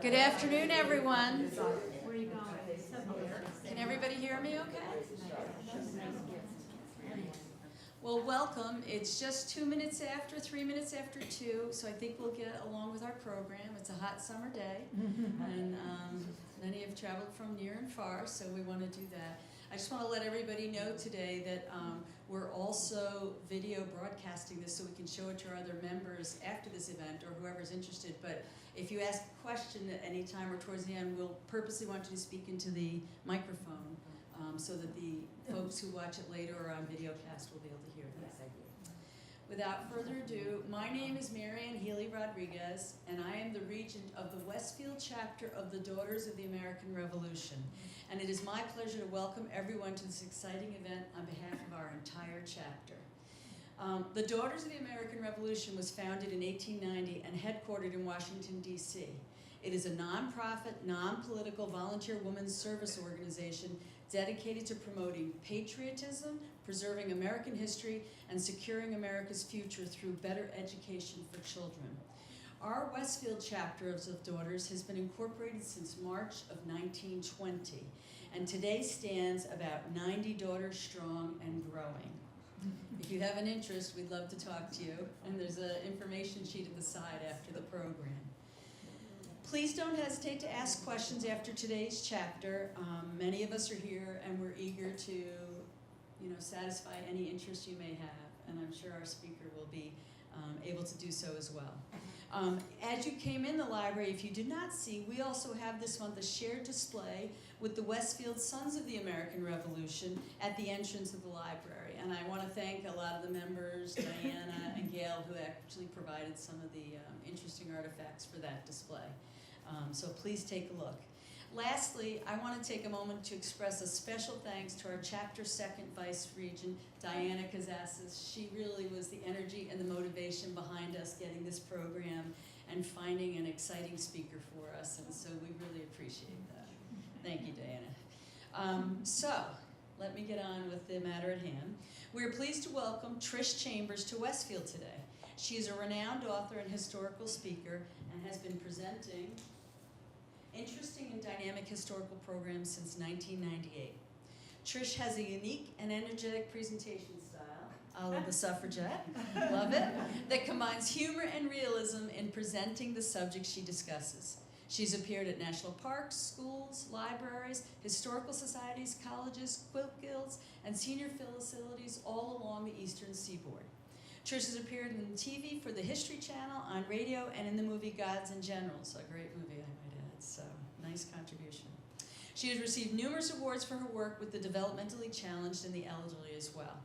Good afternoon, everyone. Can everybody hear me okay? Well, welcome. It's just 3 minutes after 2, so I think we'll get along with our program. It's a hot summer day, and many have traveled from near and far, so we want to do that. I just want to let everybody know today that we're also video broadcasting this so we can show it to our other members after this event or whoever's interested. But if you ask a question at any time or towards the end, we'll purposely want you to speak into the microphone so that the folks who watch it later or on videocast will be able to hear that. Without further ado, my name is Marianne Healy Rodriguez, and I am the regent of the Westfield chapter of the Daughters of the American Revolution. And it is my pleasure to welcome everyone to this exciting event on behalf of our entire chapter. The Daughters of the American Revolution was founded in 1890 and headquartered in Washington, D.C. It is a nonprofit, non-political volunteer women's service organization dedicated to promoting patriotism, preserving American history, and securing America's future through better education for children. Our Westfield chapter of the Daughters has been incorporated since March of 1920, and today stands about 90 daughters strong and growing. If you have an interest, we'd love to talk to you, and there's an information sheet at the side after the program. Please don't hesitate to ask questions after today's chapter. Many of us are here, and we're eager to satisfy any interest you may have, and I'm sure our speaker will be able to do so as well. As you came in the library, if you did not see, we also have this month a shared display with the Westfield Sons of the American Revolution at the entrance of the library. And I want to thank a lot of the members, Diana and Gail, who actually provided some of the interesting artifacts for that display. So please take a look. Lastly, I want to take a moment to express a special thanks to our Chapter 2nd Vice Regent, Diana Kazassis. She really was the energy and the motivation behind us getting this program and finding an exciting speaker for us, and so we really appreciate that. Thank you, Diana. So, let me get on with the matter at hand. We are pleased to welcome Trish Chambers to Westfield today. She is a renowned author and historical speaker and has been presenting interesting and dynamic historical programs since 1998. Trish has a unique and energetic presentation style, a la the Suffragette, love it, that combines humor and realism in presenting the subjects she discusses. She's appeared at national parks, schools, libraries, historical societies, colleges, quilt guilds, and senior facilities all along the eastern seaboard. Trish has appeared in TV for the History Channel, on radio, and in the movie Gods and Generals, a great movie, I might add. So, nice contribution. She has received numerous awards for her work with the developmentally challenged and the elderly as well.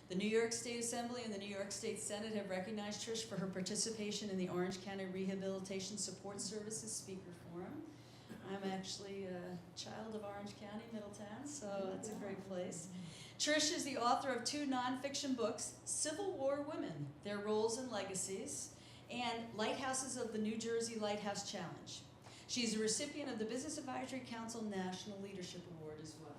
The New York State Assembly and the New York State Senate have recognized Trish for her participation in the Orange County Rehabilitation Support Services Speaker Forum. I'm actually a child of Orange County, Middletown, so that's a great place. Trish is the author of 2 nonfiction books, Civil War Women, Their Roles and Legacies, and Lighthouses of the New Jersey Lighthouse Challenge. She is a recipient of the Business Advisory Council National Leadership Award as well.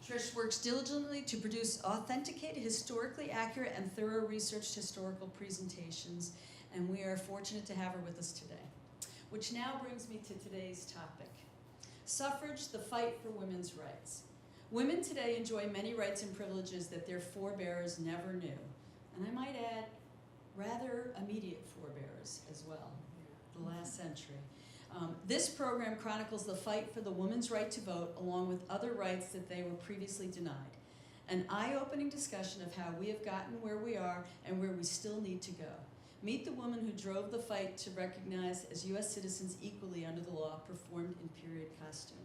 Trish works diligently to produce authenticated, historically accurate, and thorough researched historical presentations, and we are fortunate to have her with us today. Which now brings me to today's topic. Suffrage, the fight for women's rights. Women today enjoy many rights and privileges that their forebearers never knew. And I might add, rather immediate forebearers as well, the last century. This program chronicles the fight for the woman's right to vote along with other rights that they were previously denied. An eye-opening discussion of how we have gotten where we are and where we still need to go. Meet the woman who drove the fight to recognize as U.S. citizens equally under the law, performed in period costume.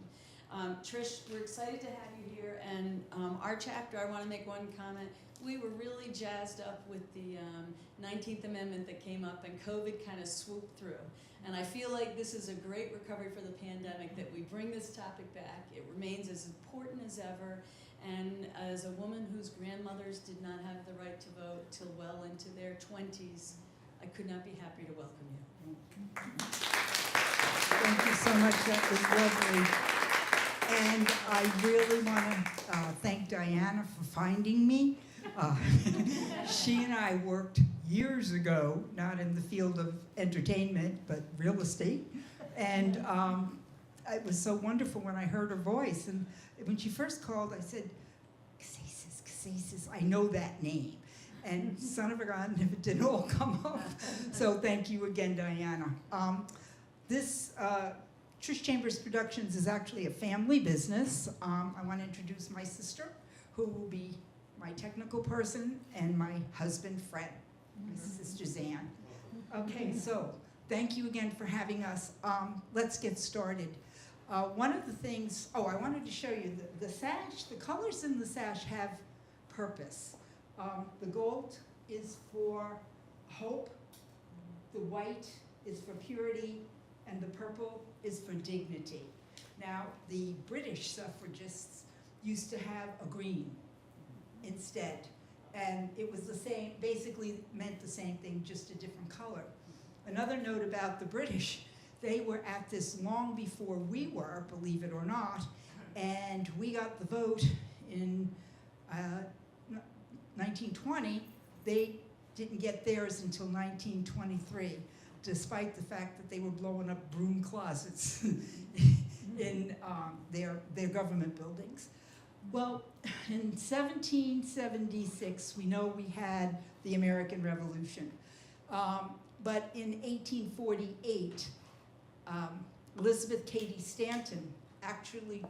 Trish, we're excited to have you here, and our chapter, I want to make one comment. We were really jazzed up with the 19th Amendment that came up, and COVID kind of swooped through. And I feel like this is a great recovery for the pandemic, that we bring this topic back. It remains as important as ever. And as a woman whose grandmothers did not have the right to vote till well into their 20s, I could not be happier to welcome you. Thank you so much. That was lovely. And I really want to thank Diana for finding me. She and I worked years ago, not in the field of entertainment, but real estate. And it was so wonderful when I heard her voice. And when she first called, I said, Casasis, I know that name. And son of a gun, if it didn't all come up. So thank you again, Diana. This Trish Chambers Productions is actually a family business. I want to introduce my sister, who will be my technical person, and my husband, Fred, my sister, Zan. Okay, so thank you again for having us. Let's get started. One of the things, I wanted to show you the sash, the colors in the sash have purpose. The gold is for hope, the white is for purity, and the purple is for dignity. Now, the British suffragists used to have a green instead, and it was the same, basically meant the same thing, just a different color. Another note about the British, they were at this long before we were, believe it or not, and we got the vote in 1920. They didn't get theirs until 1923, despite the fact that they were blowing up broom closets in their government buildings. Well, in 1776, we know we had the American Revolution. But in 1848, Elizabeth Cady Stanton actually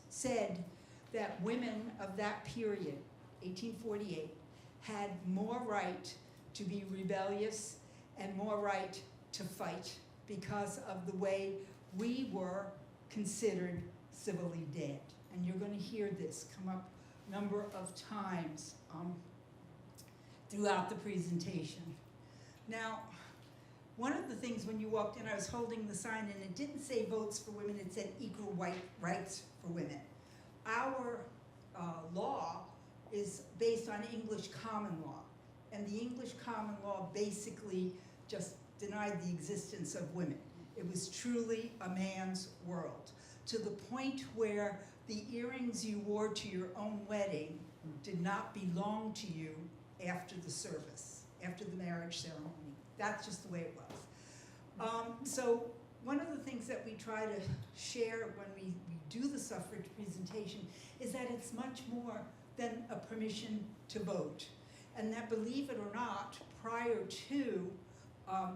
said that women of that period, 1848, had more right to be rebellious and more right to fight because of the way we were considered civilly dead. And you're going to hear this come up a number of times throughout the presentation. Now, one of the things when you walked in, I was holding the sign and it didn't say votes for women, it said equal rights for women. Our law is based on English common law. And the English common law basically just denied the existence of women. It was truly a man's world, to the point where the earrings you wore to your own wedding did not belong to you after the service, after the marriage ceremony. That's just the way it was. So one of the things that we try to share when we do the suffrage presentation is that it's much more than a permission to vote. And that, believe it or not, prior to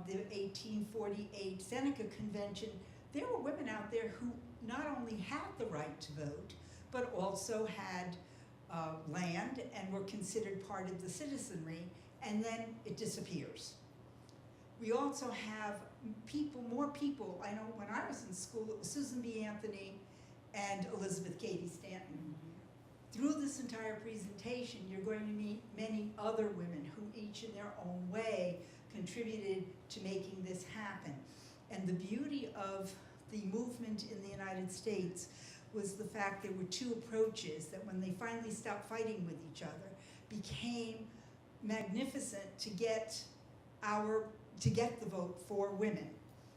the 1848 Seneca Convention, there were women out there who not only had the right to vote, but also had land and were considered part of the citizenry, and then it disappears. We also have more people. I know when I was in school, it was Susan B. Anthony and Elizabeth Cady Stanton. Through this entire presentation, you're going to meet many other women who each in their own way contributed to making this happen. And the beauty of the movement in the United States was the fact there were two approaches that, when they finally stopped fighting with each other, became magnificent to get the vote for women.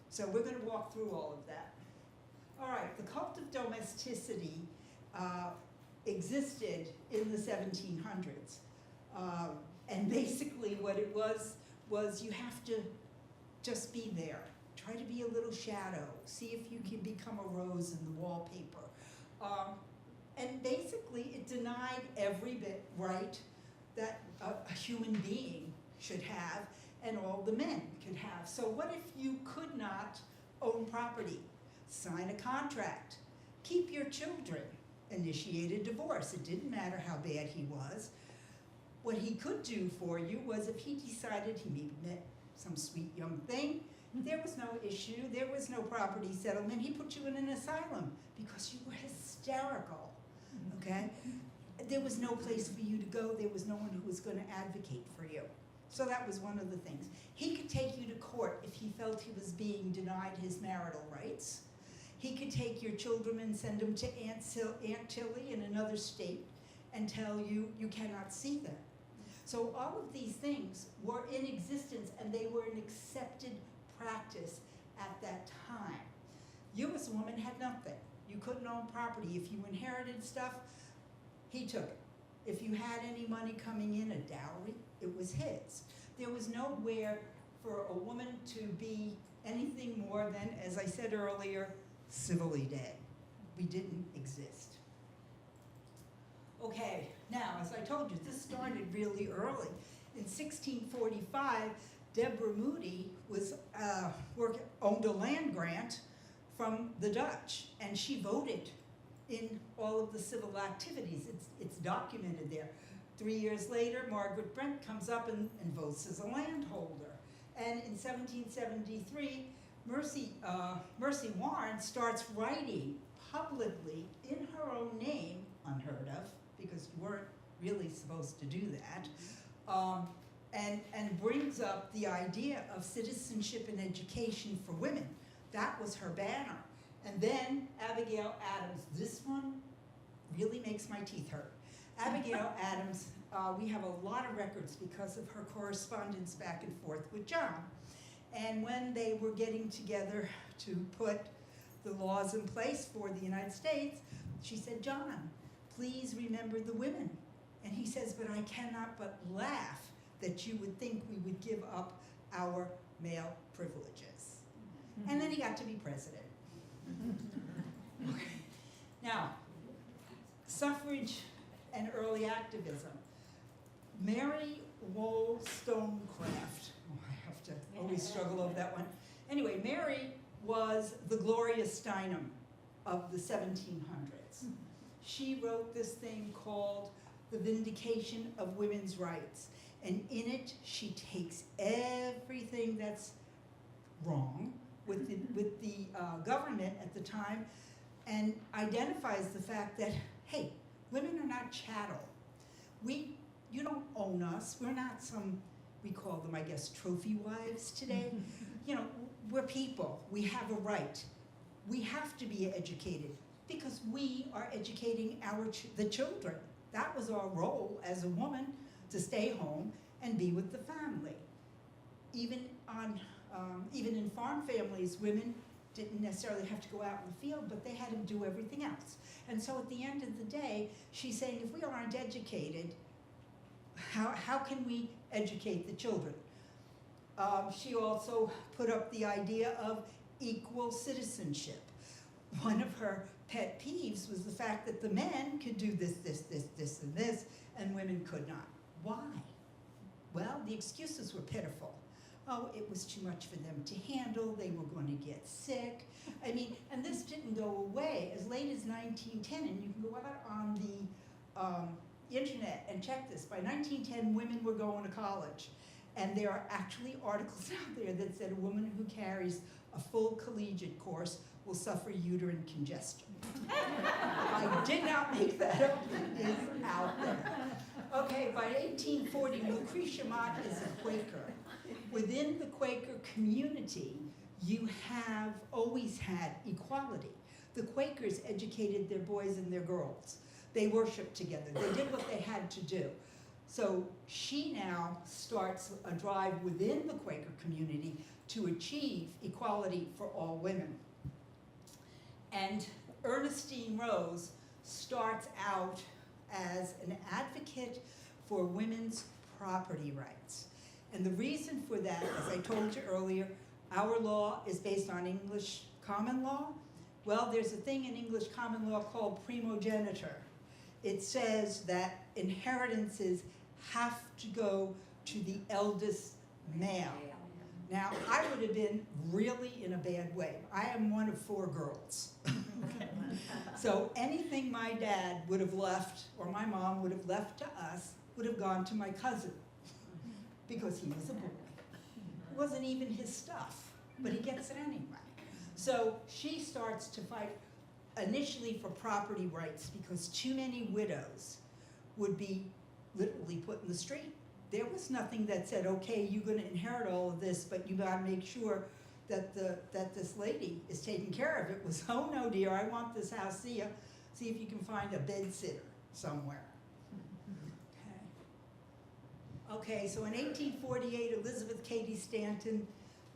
So we're going to walk through all of that. All right, the cult of domesticity existed in the 1700s. And basically what it was you have to just be there. Try to be a little shadow. See if you can become a rose in the wallpaper. And basically, it denied every bit right that a human being should have and all the men could have. So what if you could not own property, sign a contract, keep your children, initiate a divorce? It didn't matter how bad he was. What he could do for you was, if he decided he maybe met some sweet young thing, there was no issue, there was no property settlement, he put you in an asylum because you were hysterical, okay? There was no place for you to go, there was no one who was going to advocate for you. So that was one of the things. He could take you to court if he felt he was being denied his marital rights. He could take your children and send them to Aunt Tilly in another state and tell you you cannot see them. So all of these things were in existence, and they were an accepted practice at that time. You as a woman had nothing. You couldn't own property. If you inherited stuff, he took it. If you had any money coming in, a dowry, it was his. There was nowhere for a woman to be anything more than, as I said earlier, civilly dead. We didn't exist. Okay, now, as I told you, this started really early. In 1645, Deborah Moody owned a land grant from the Dutch, and she voted in all of the civil activities. It's documented there. 3 years later, Margaret Brent comes up and votes as a landholder. And in 1773, Mercy Warren starts writing publicly in her own name, unheard of, because you weren't really supposed to do that, and brings up the idea of citizenship and education for women. That was her banner. And then Abigail Adams, this one really makes my teeth hurt. Abigail Adams, we have a lot of records because of her correspondence back and forth with John. And when they were getting together to put the laws in place for the United States, she said, "John, please remember the women." And he says, "But I cannot but laugh that you would think we would give up our male privileges." And then he got to be president. Okay. Now, suffrage and early activism. Mary Wollstonecraft. Oh, I have to always struggle over that one. Anyway, Mary was the Gloria Steinem of the 1700s. She wrote this thing called The Vindication of Women's Rights. And in it, she takes everything that's wrong with the government at the time and identifies the fact that, hey, women are not chattel. You don't own us. We're not some, we call them, I guess, trophy wives today. You know, we're people. We have a right. We have to be educated because we are educating the children. That was our role as a woman, to stay home and be with the family. Even in farm families, women didn't necessarily have to go out in the field, but they had to do everything else. And so at the end of the day, she's saying, if we aren't educated, how can we educate the children? She also put up the idea of equal citizenship. One of her pet peeves was the fact that the men could do this, and this, and women could not. Why? Well, the excuses were pitiful. Oh, it was too much for them to handle, they were going to get sick. I mean, and this didn't go away as late as 1910, and you can go out on the internet and check this. By 1910, women were going to college, and there are actually articles out there that said a woman who carries a full collegiate course will suffer uterine congestion. I did not make that up, it is out there. Okay, by 1840, Lucretia Mott is a Quaker. Within the Quaker community, you have always had equality. The Quakers educated their boys and their girls. They worshiped together. They did what they had to do. So she now starts a drive within the Quaker community to achieve equality for all women. And Ernestine Rose starts out as an advocate for women's property rights. And the reason for that, as I told you earlier, our law is based on English common law. Well, there's a thing in English common law called primogeniture. it says that inheritances have to go to the eldest male. Now, I would have been really in a bad way. I am one of 4 girls. Okay. So anything my dad would have left, or my mom would have left to us, would have gone to my cousin, because he was a boy. It wasn't even his stuff, but he gets it anyway. So she starts to fight initially for property rights, because too many widows would be literally put in the street. There was nothing that said, okay, you're going to inherit all of this, but you got to make sure that this lady is taken care of. It was, oh no, dear, I want this house. See if you can find a bed sitter somewhere. Okay, so in 1848, Elizabeth Cady Stanton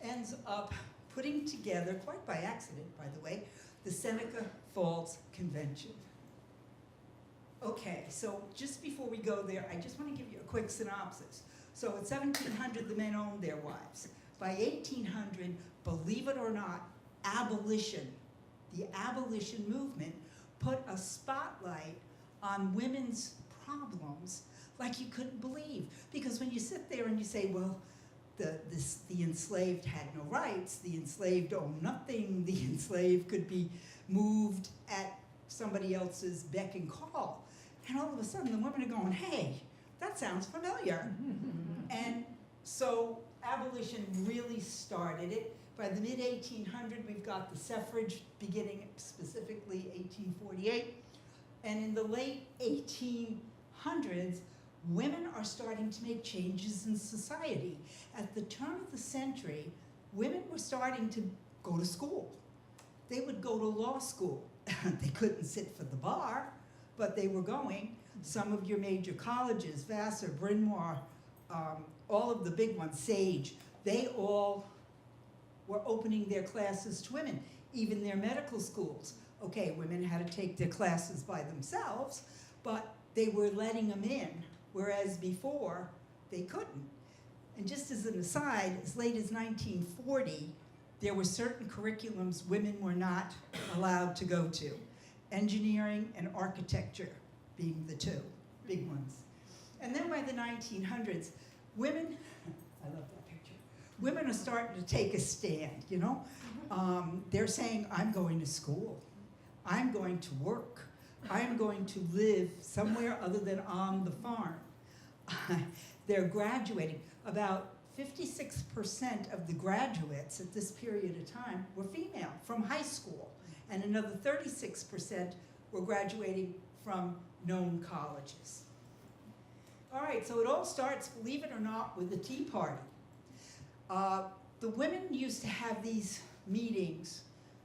ends up putting together, quite by accident, by the way, the Seneca Falls Convention. Okay, so just before we go there, I just want to give you a quick synopsis. So at 1700, the men owned their wives. By 1800, believe it or not, abolition, the abolition movement, put a spotlight on women's problems like you couldn't believe. Because when you sit there and you say, well, the enslaved had no rights, the enslaved owned nothing, the enslaved could be moved at somebody else's beck and call. And all of a sudden, the women are going, hey, that sounds familiar. And so abolition really started it. By the mid-1800s, we've got the suffrage beginning specifically 1848. And in the late 1800s, women are starting to make changes in society. At the turn of the century, women were starting to go to school. They would go to law school. They couldn't sit for the bar, but they were going. Some of your major colleges, Vassar, Bryn Mawr, all of the big ones, Sage, they all were opening their classes to women, even their medical schools. Okay, women had to take their classes by themselves, but they were letting them in, whereas before, they couldn't. And just as an aside, as late as 1940, there were certain curriculums women were not allowed to go to. Engineering and architecture being the 2 big ones. And then by the 1900s, women, I love that picture, women are starting to take a stand, you know? They're saying, I'm going to school. I'm going to work. I'm going to live somewhere other than on the farm. They're graduating. About 56% of the graduates at this period of time were female from high school, and another 36% were graduating from known colleges. All right, so it all starts, believe it or not, with the Tea Party. The women used to have these meetings,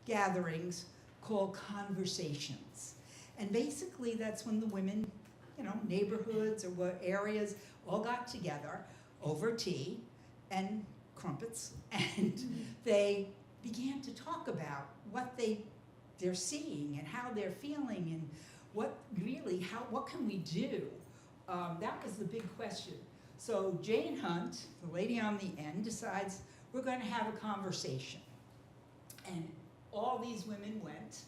gatherings, called conversations. And basically that's when the women, you know, neighborhoods or what areas all got together over tea and crumpets, and they began to talk about what they're seeing and how they're feeling and what can we do? That was the big question. So Jane Hunt, the lady on the end, decides we're going to have a conversation. And all these women went.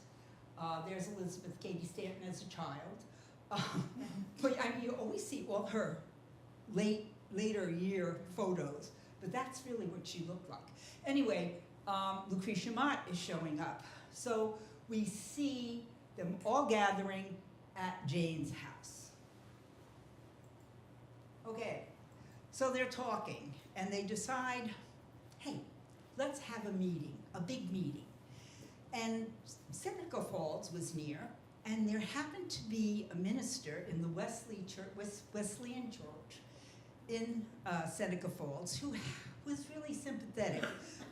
There's Elizabeth Cady Stanton as a child. But I mean, you always see all her later year photos, but that's really what she looked like. Anyway, Lucretia Mott is showing up. So we see them all gathering at Jane's house. Okay, so they're talking, and they decide, hey, let's have a meeting, a big meeting. And Seneca Falls was near, and there happened to be a minister in the Wesleyan Church in Seneca Falls who was really sympathetic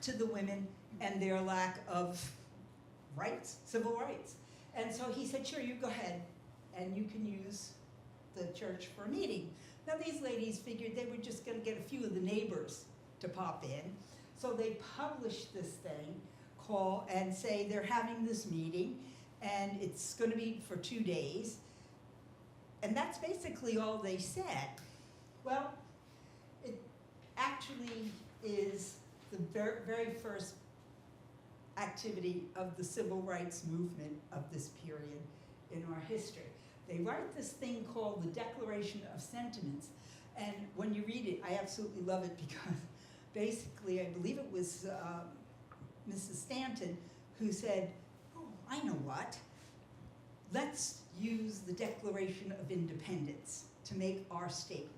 to the women and their lack of rights, civil rights. And so he said, sure, you go ahead, and you can use the church for a meeting. Now these ladies figured they were just going to get a few of the neighbors to pop in. So they published this thing, call and say they're having this meeting, and it's going to be for 2 days. And that's basically all they said. Well, it actually is the very first activity of the civil rights movement of this period in our history. They write this thing called the Declaration of Sentiments. And when you read it, I absolutely love it because basically, I believe it was Mrs. Stanton who said, oh, I know what. Let's use the Declaration of Independence to make our statement.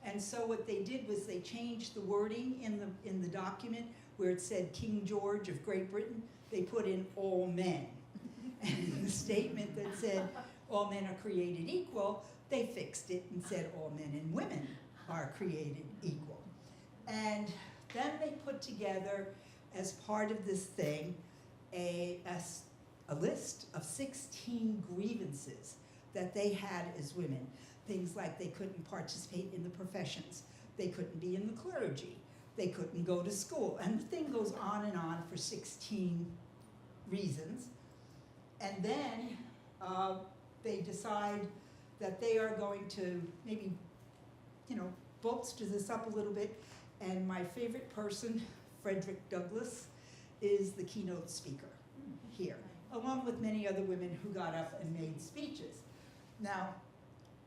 And so what they did was they changed the wording in the document where it said King George of Great Britain, they put in all men. And in the statement that said all men are created equal, they fixed it and said all men and women are created equal. And then they put together, as part of this thing, a list of 16 grievances that they had as women. Things like they couldn't participate in the professions, they couldn't be in the clergy, they couldn't go to school, and the thing goes on for 16 reasons. And then they decide that they are going to maybe, bolster this up a little bit. And my favorite person, Frederick Douglass, is the keynote speaker here, along with many other women who got up and made speeches. Now,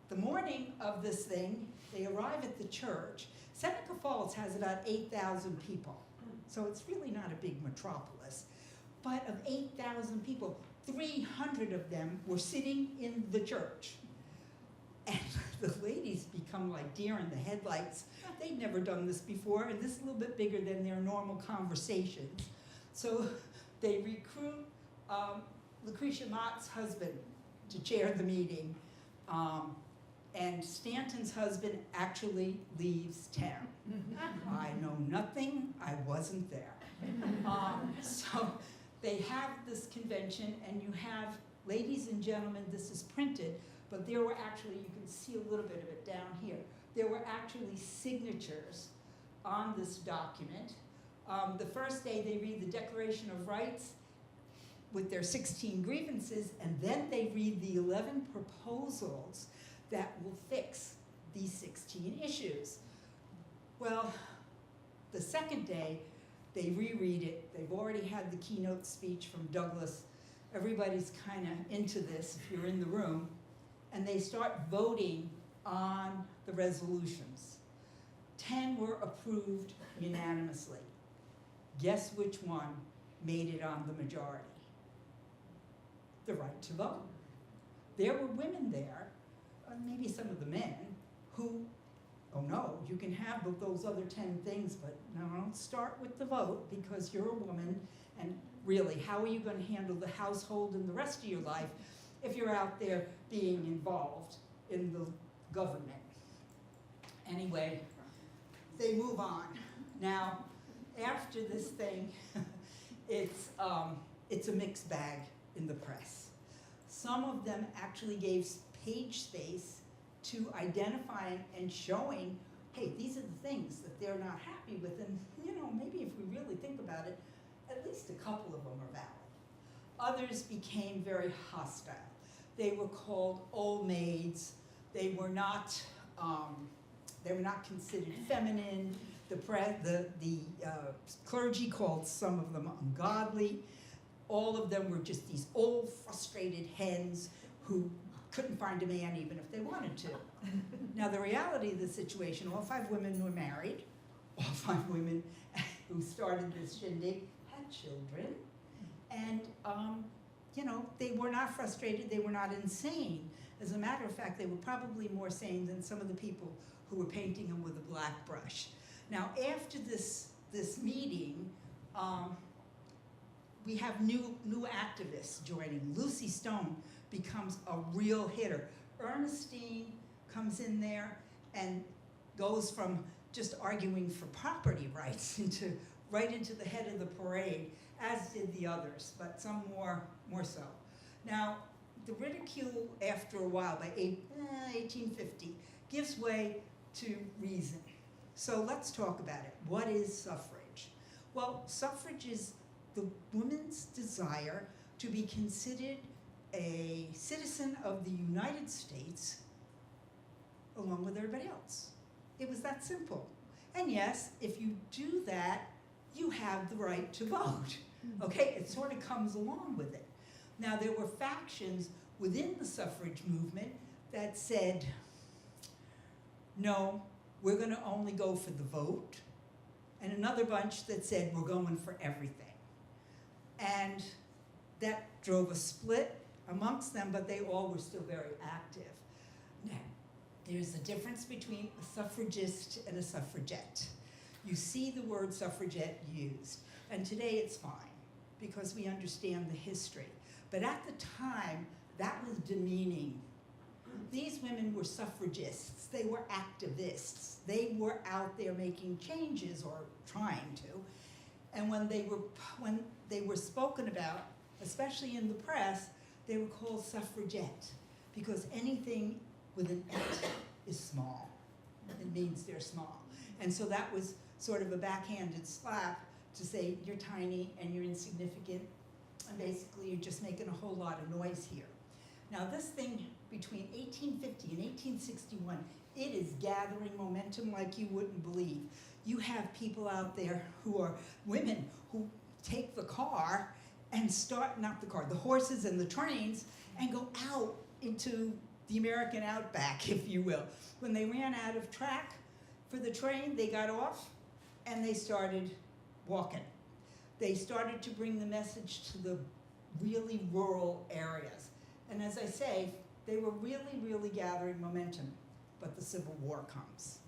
the morning of this thing, they arrive at the church. Seneca Falls has about 8,000 people, so it's really not a big metropolis. But of 8,000 people, 300 of them were sitting in the church. And the ladies become like deer in the headlights. They'd never done this before, and this is a little bit bigger than their normal conversations. So they recruit Lucretia Mott's husband to chair the meeting, and Stanton's husband actually leaves town. I know nothing, I wasn't there. So they have this convention, and you have, ladies and gentlemen, this is printed, but there were actually, you can see a little bit of it down here, there were actually signatures on this document. The first day they read the Declaration of Rights with their 16 grievances, and then they read the 11 proposals that will fix these 16 issues. Well, the second day, they reread it. They've already had the keynote speech from Douglass. Everybody's kind of into this if you're in the room. And they start voting on the resolutions. 10 were approved unanimously. Guess which one made it on the majority? The right to vote. There were women there, maybe some of the men, who, oh no, you can have those other 10 things, but no, don't start with the vote because you're a woman, and really, how are you going to handle the household and the rest of your life if you're out there being involved in the government? Anyway, they move on. Now, after this thing, it's a mixed bag in the press. Some of them actually gave page space to identifying and showing, hey, these are the things that they're not happy with, and maybe if we really think about it, at least a couple of them are valid. Others became very hostile. They were called old maids. They were not considered feminine. The clergy called some of them ungodly. All of them were just these old, frustrated hens who couldn't find a man even if they wanted to. Now, the reality of the situation, all 5 women were married. All 5 women who started this shindig had children. And, they were not frustrated. They were not insane. As a matter of fact, they were probably more sane than some of the people who were painting them with a black brush. Now, after this meeting, we have new activists joining. Lucy Stone becomes a real hitter. Ernestine comes in there and goes from just arguing for property rights right into the head of the parade, as did the others, but some more so. Now, the ridicule after a while, by 1850, gives way to reason. So let's talk about it. What is suffrage? Well, suffrage is the woman's desire to be considered a citizen of the United States along with everybody else. It was that simple. And yes, if you do that, you have the right to vote. Okay, it sort of comes along with it. Now, there were factions within the suffrage movement that said, no, we're going to only go for the vote, and another bunch that said we're going for everything. And that drove a split amongst them, but they all were still very active. Now, there's a difference between a suffragist and a suffragette. You see the word suffragette used, and today it's fine because we understand the history. But at the time, that was demeaning. These women were suffragists. They were activists. They were out there making changes or trying to. And when they were spoken about, especially in the press, they were called suffragette because anything with an et is small. It means they're small. And so that was sort of a backhanded slap to say you're tiny and you're insignificant, and basically you're just making a whole lot of noise here. Now this thing between 1850 and 1861, it is gathering momentum like you wouldn't believe. You have people out there who are women who take the car and start, not the car, the horses and the trains, and go out into the American outback, if you will. When they ran out of track for the train, they got off and they started walking. They started to bring the message to the really rural areas. And as I say, they were really, really gathering momentum, but the Civil War comes.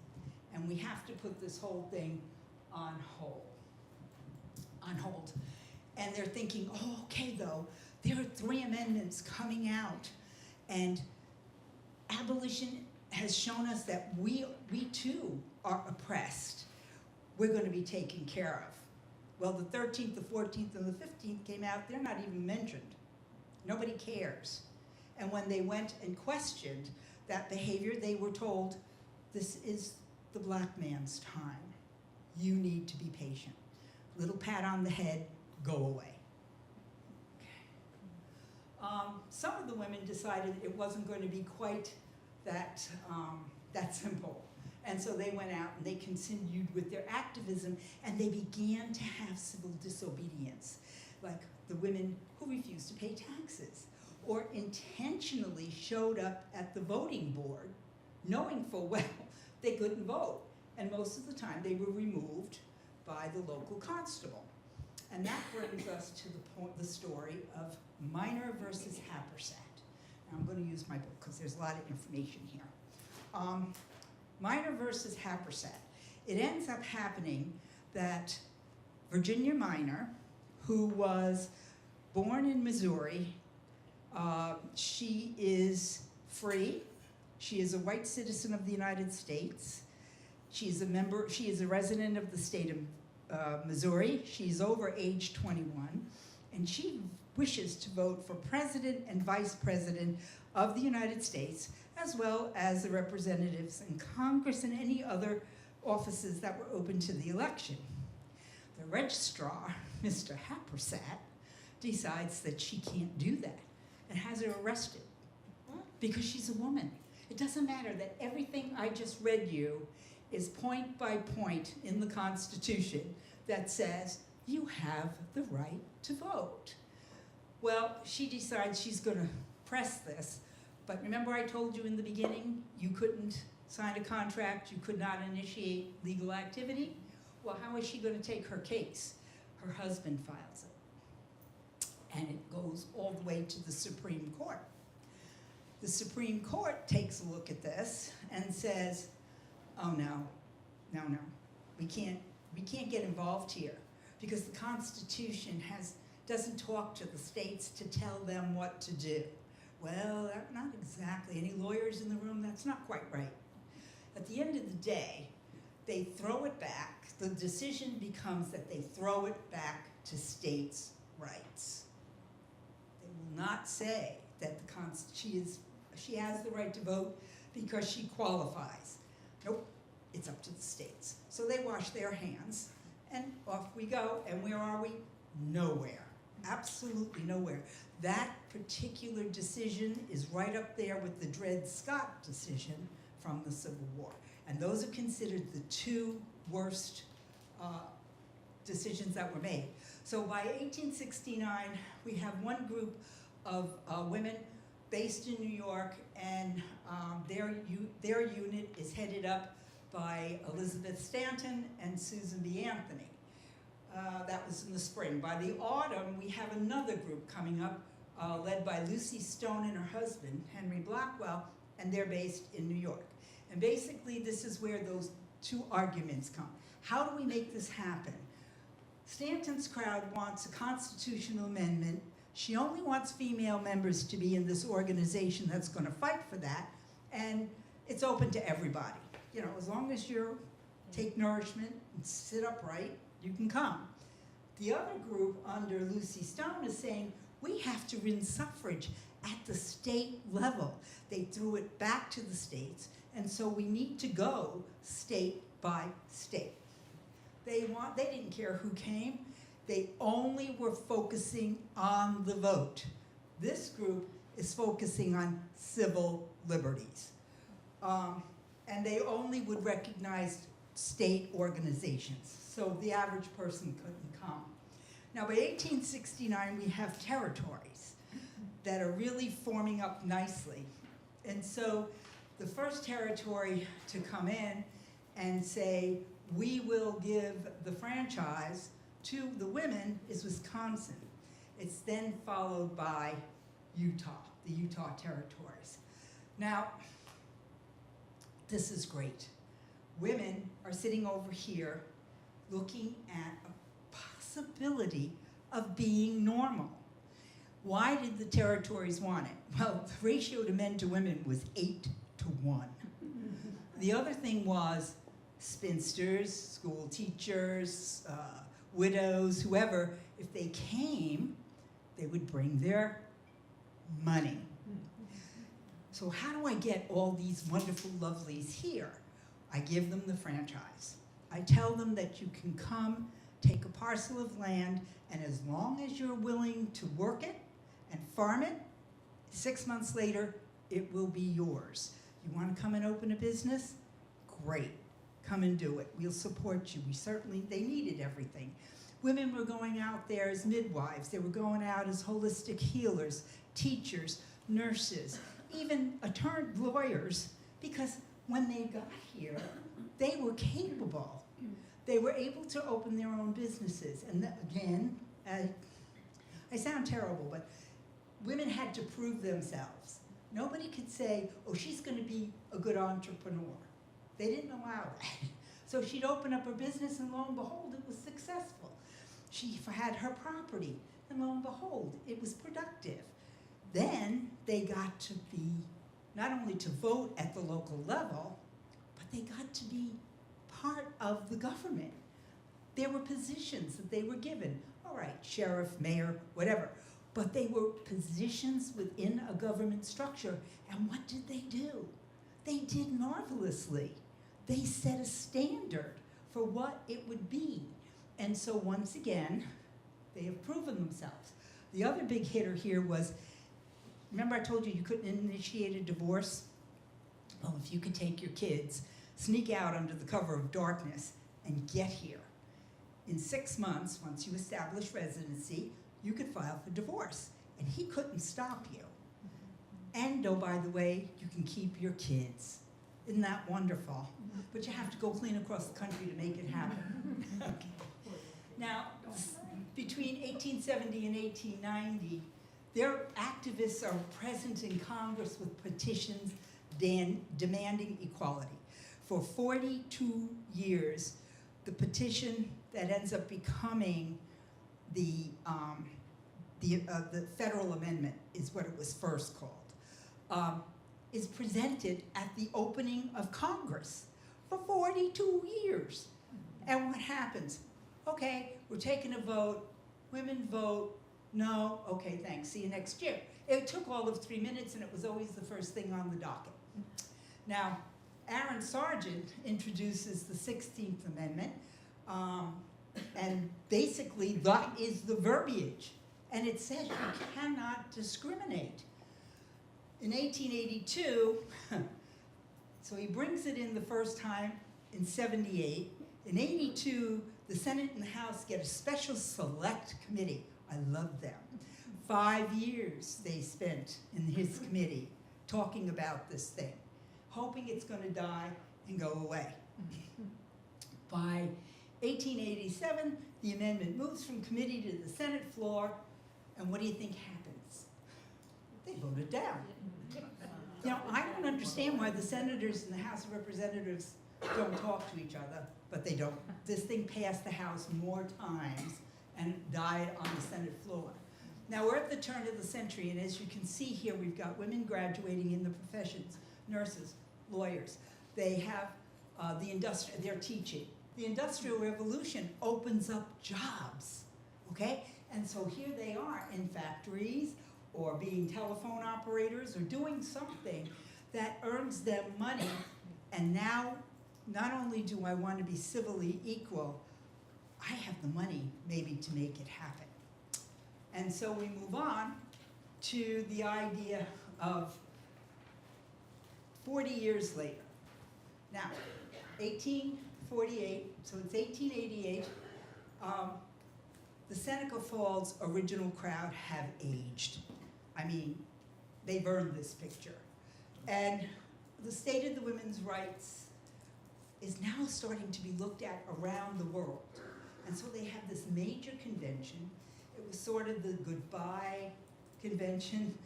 And we have to put this whole thing on hold. And they're thinking, oh, okay, though, there are 3 amendments coming out, and abolition has shown us that we too are oppressed. We're going to be taken care of. Well, the 13th, the 14th, and the 15th came out. They're not even mentioned. Nobody cares. And when they went and questioned that behavior, they were told, this is the black man's time. You need to be patient. Little pat on the head, go away. Some of the women decided it wasn't going to be quite that simple. And so they went out and they continued with their activism, and they began to have civil disobedience, like the women who refused to pay taxes or intentionally showed up at the voting board knowing full well they couldn't vote. And most of the time they were removed by the local constable. And that brings us to the story of Minor versus Happersett. Now I'm going to use my book because there's a lot of information here. Minor versus Happersett. It ends up happening that Virginia Minor, who was born in Missouri, she is free. She is a white citizen of the United States. She is a resident of the state of Missouri. She's over age 21, and she wishes to vote for president and vice president of the United States, as well as the representatives in Congress and any other offices that were open to the election. The registrar, Mr. Happersett, decides that she can't do that and has her arrested because she's a woman. It doesn't matter that everything I just read you is point by point in the Constitution that says you have the right to vote. Well, she decides she's going to press this, but remember I told you in the beginning you couldn't sign a contract, you could not initiate legal activity? Well, how is she going to take her case? Her husband files it, and it goes all the way to the Supreme Court. The Supreme Court takes a look at this and says, oh no, we can't get involved here because the Constitution doesn't talk to the states to tell them what to do. Well, not exactly. Any lawyers in the room? That's not quite right. At the end of the day, they throw it back. The decision becomes that they throw it back to states' rights. They will not say that she has the right to vote because she qualifies. Nope, it's up to the states. So they wash their hands, and off we go. And where are we? Nowhere. Absolutely nowhere. That particular decision is right up there with the Dred Scott decision from the Civil War. And those are considered the 2 worst decisions that were made. So by 1869, we have one group of women based in New York, and their unit is headed up by Elizabeth Stanton and Susan B. Anthony. That was in the spring. By the autumn, we have another group coming up, led by Lucy Stone and her husband, Henry Blackwell, and they're based in New York. And basically, this is where those two arguments come. How do we make this happen? Stanton's crowd wants a constitutional amendment. She only wants female members to be in this organization that's going to fight for that, and it's open to everybody. You know, as long as you take nourishment and sit upright, you can come. The other group under Lucy Stone is saying, we have to win suffrage at the state level. They threw it back to the states, and so we need to go state by state. They didn't care who came. They only were focusing on the vote. This group is focusing on civil liberties. And they only would recognize state organizations, so the average person couldn't come. Now, by 1869, we have territories that are really forming up nicely. And so the first territory to come in and say, we will give the franchise to the women is Wisconsin. It's then followed by Utah, the Utah territories. Now, this is great. Women are sitting over here looking at a possibility of being normal. Why did the territories want it? Well, the ratio to men to women was 8-to-1. The other thing was spinsters, school teachers, widows, whoever, if they came, they would bring their money. So how do I get all these wonderful lovelies here? I give them the franchise. I tell them that you can come, take a parcel of land, and as long as you're willing to work it and farm it, 6 months later, it will be yours. You want to come and open a business? Great. Come and do it. We'll support you. They needed everything. Women were going out there as midwives. They were going out as holistic healers, teachers, nurses, even lawyers, because when they got here, they were capable. They were able to open their own businesses. And again, I sound terrible, but women had to prove themselves. Nobody could say, oh, she's going to be a good entrepreneur. They didn't allow that. So she'd open up her business, and lo and behold, it was successful. She had her property, and lo and behold, it was productive. Then they got to be, not only to vote at the local level, but they got to be part of the government. There were positions that they were given. All right, sheriff, mayor, whatever. But they were positions within a government structure. And what did they do? They did marvelously. They set a standard for what it would be. And so once again, they have proven themselves. The other big hitter here was, remember I told you couldn't initiate a divorce? Well, if you could take your kids, sneak out under the cover of darkness, and get here. In 6 months, once you establish residency, you could file for divorce. And he couldn't stop you. And, oh, by the way, you can keep your kids. Isn't that wonderful? But you have to go clean across the country to make it happen. Okay. Now, between 1870 and 1890, their activists are present in Congress with petitions demanding equality. For 42 years, the petition that ends up becoming the federal amendment is what it was first called, is presented at the opening of Congress for 42 years. And what happens? Okay, we're taking a vote, women vote, no, okay, thanks, see you next year. It took all of 3 minutes, and it was always the first thing on the docket. Now, Aaron Sargent introduces the 16th Amendment, and basically that is the verbiage. And it says you cannot discriminate. In 1882, so he brings it in the first time in 78. In 82, the Senate and the House get a special select committee, I love them, 5 years they spent in his committee talking about this thing, hoping it's going to die and go away. By 1887, the amendment moves from committee to the Senate floor, and what do you think happens? They vote it down. You know, I don't understand why the senators in the House of Representatives don't talk to each other, but they don't. This thing passed the House more times and died on the Senate floor. Now we're at the turn of the century, and as you can see here, we've got women graduating in the professions, nurses, lawyers. They have they're teaching. The Industrial Revolution opens up jobs, okay? And so here they are in factories or being telephone operators or doing something that earns them money. And now, not only do I want to be civilly equal, I have the money maybe to make it happen. And so we move on to the idea of 40 years later. Now, 1848, so it's 1888, the Seneca Falls original crowd have aged. I mean, they've earned this picture. And the state of the women's rights is now starting to be looked at around the world. And so they have this major convention. It was sort of the goodbye convention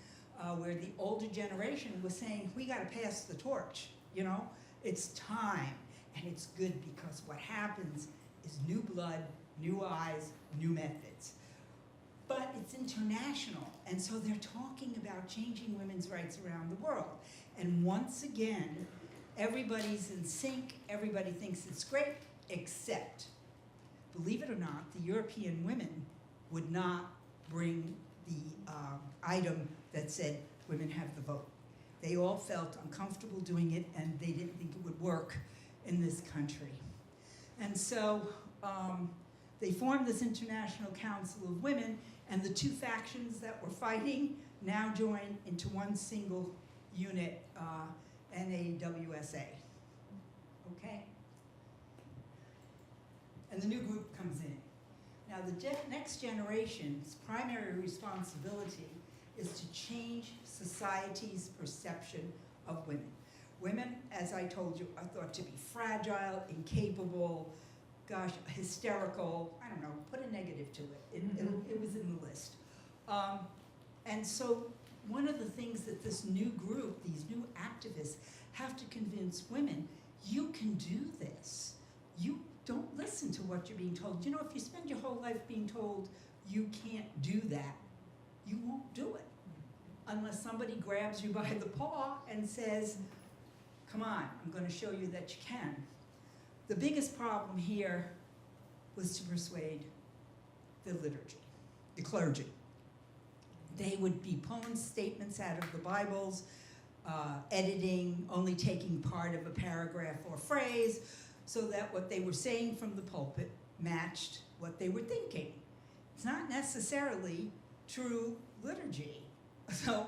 where the older generation was saying, we gotta pass the torch, you know? It's time, and it's good because what happens is new blood, new eyes, new methods. But it's international, and so they're talking about changing women's rights around the world. And once again, everybody's in sync, everybody thinks it's great, except, believe it or not, the European women would not bring the item that said women have the vote. They all felt uncomfortable doing it, and they didn't think it would work in this country. And so they formed this International Council of Women, and the two factions that were fighting now join into one single unit, NAWSA. Okay? And the new group comes in. Now the next generation's primary responsibility is to change society's perception of women. Women, as I told you, are thought to be fragile, incapable, gosh, hysterical, I don't know, put a negative to it. It was in the list. And so one of the things that this new group, these new activists, have to convince women, you can do this. You don't listen to what you're being told. You know, if you spend your whole life being told you can't do that, you won't do it. Unless somebody grabs you by the paw and says, come on, I'm going to show you that you can. The biggest problem here was to persuade the liturgy, the clergy. They would be pulling statements out of the Bibles, editing, only taking part of a paragraph or phrase, so that what they were saying from the pulpit matched what they were thinking. It's not necessarily true liturgy. So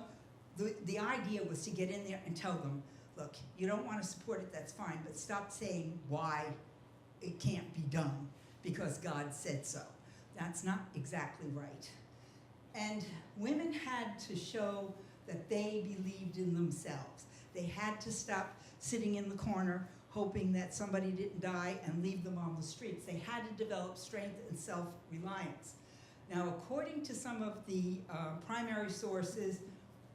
the idea was to get in there and tell them, look, you don't want to support it, that's fine, but stop saying why it can't be done because God said so. That's not exactly right. And women had to show that they believed in themselves. They had to stop sitting in the corner hoping that somebody didn't die and leave them on the streets. They had to develop strength and self-reliance. Now, according to some of the primary sources,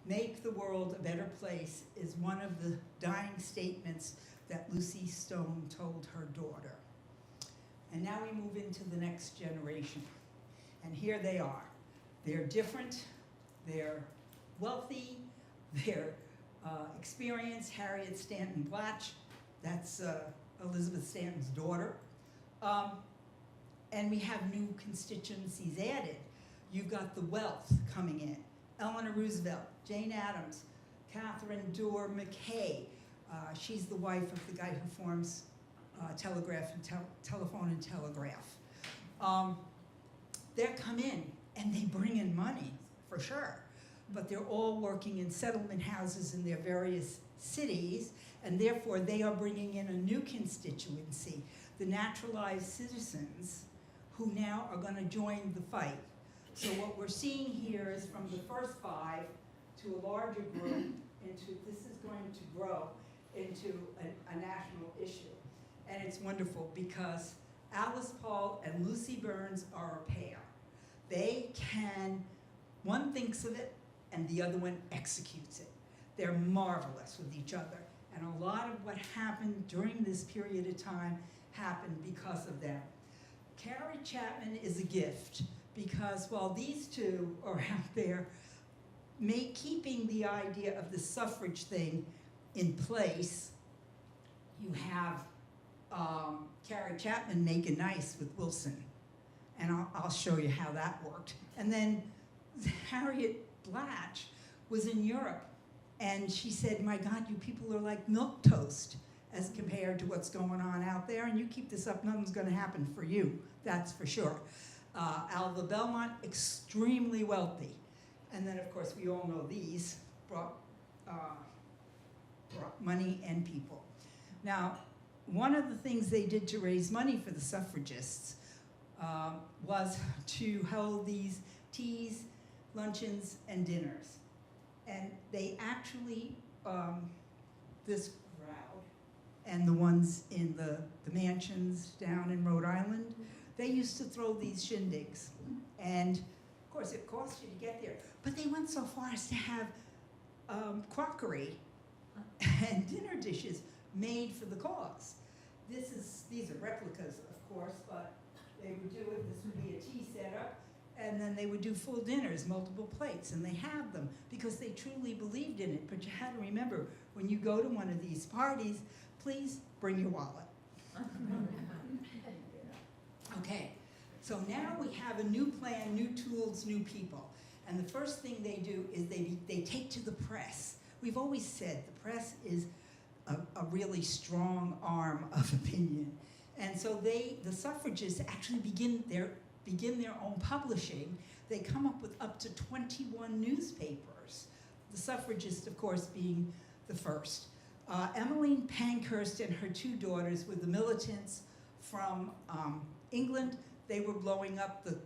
make the world a better place is one of the dying statements that Lucy Stone told her daughter. And now we move into the next generation. And here they are. They're different, they're wealthy, they're experienced. Harriet Stanton Blatch, that's Elizabeth Stanton's daughter. And we have new constituencies added. You've got the wealth coming in. Eleanor Roosevelt, Jane Addams, Catherine Dorr McKay. She's the wife of the guy who forms Telephone and Telegraph. They come in and they bring in money, for sure. But they're all working in settlement houses in their various cities, and therefore they are bringing in a new constituency, the naturalized citizens, who now are going to join the fight. So what we're seeing here is from the first 5 to a larger group this is going to grow into a national issue. And it's wonderful because Alice Paul and Lucy Burns are a pair. They one thinks of it and the other one executes it. They're marvelous with each other. And a lot of what happened during this period of time happened because of them. Carrie Chapman is a gift because while these two are out there keeping the idea of the suffrage thing in place, you have Carrie Chapman making nice with Wilson. And I'll show you how that worked. And then Harriet Blatch was in Europe, and she said, my God, you people are like milk toast as compared to what's going on out there, and you keep this up, nothing's going to happen for you, that's for sure. Alva Belmont, extremely wealthy. And then, of course, we all know these brought money and people. Now, one of the things they did to raise money for the suffragists was to hold these teas, luncheons, and dinners. And they actually, this crowd and the ones in the mansions down in Rhode Island, they used to throw these shindigs. And of course, it cost you to get there. But they went so far as to have crockery and dinner dishes made for the cause. These are replicas, of course, but they would do it. This would be a tea setup, and then they would do full dinners, multiple plates, and they have them because they truly believed in it. But you had to remember, when you go to one of these parties, please bring your wallet. Okay, so now we have a new plan, new tools, new people. And the first thing they do is they take to the press. We've always said the press is a really strong arm of opinion. And so the suffragists actually begin their own publishing. They come up with up to 21 newspapers. The suffragists, of course, being the first. Emmeline Pankhurst and her 2 daughters were the militants from England. They were blowing up the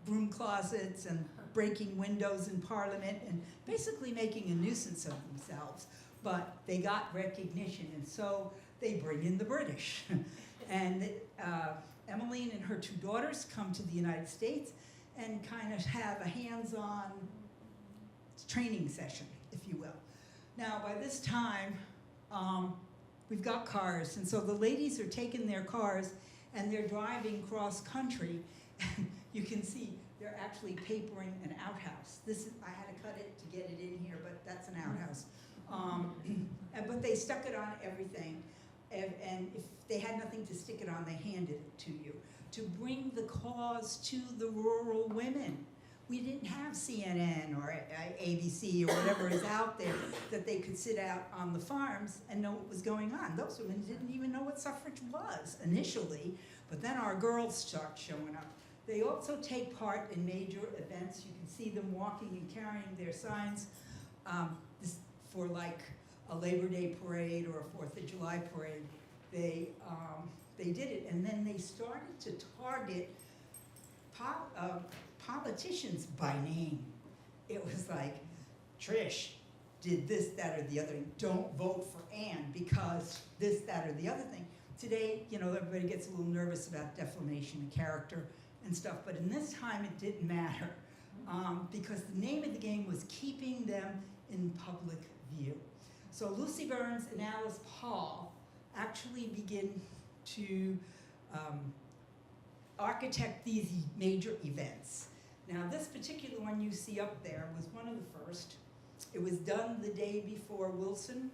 broom closets and breaking windows in Parliament and basically making a nuisance of themselves. But they got recognition, and so they bring in the British. And Emmeline and her 2 daughters come to the United States and kind of have a hands-on training session, if you will. Now, by this time, we've got cars, and so the ladies are taking their cars and they're driving cross-country. You can see they're actually papering an outhouse. I had to cut it to get it in here, but that's an outhouse. But they stuck it on everything, and if they had nothing to stick it on, they handed it to you to bring the cause to the rural women. We didn't have CNN or ABC or whatever is out there that they could sit out on the farms and know what was going on. Those women didn't even know what suffrage was initially, but then our girls start showing up. They also take part in major events. You can see them walking and carrying their signs for like a Labor Day parade or a 4th of July parade. They did it, and then they started to target politicians by name. It was like, Trish did this, that, or the other. Don't vote for Ann because this, that, or the other thing. Today, you know, everybody gets a little nervous about defamation of character and stuff, but in this time it didn't matter because the name of the game was keeping them in public view. So Lucy Burns and Alice Paul actually begin to architect these major events. Now, this particular one you see up there was one of the first. It was done the day before Wilson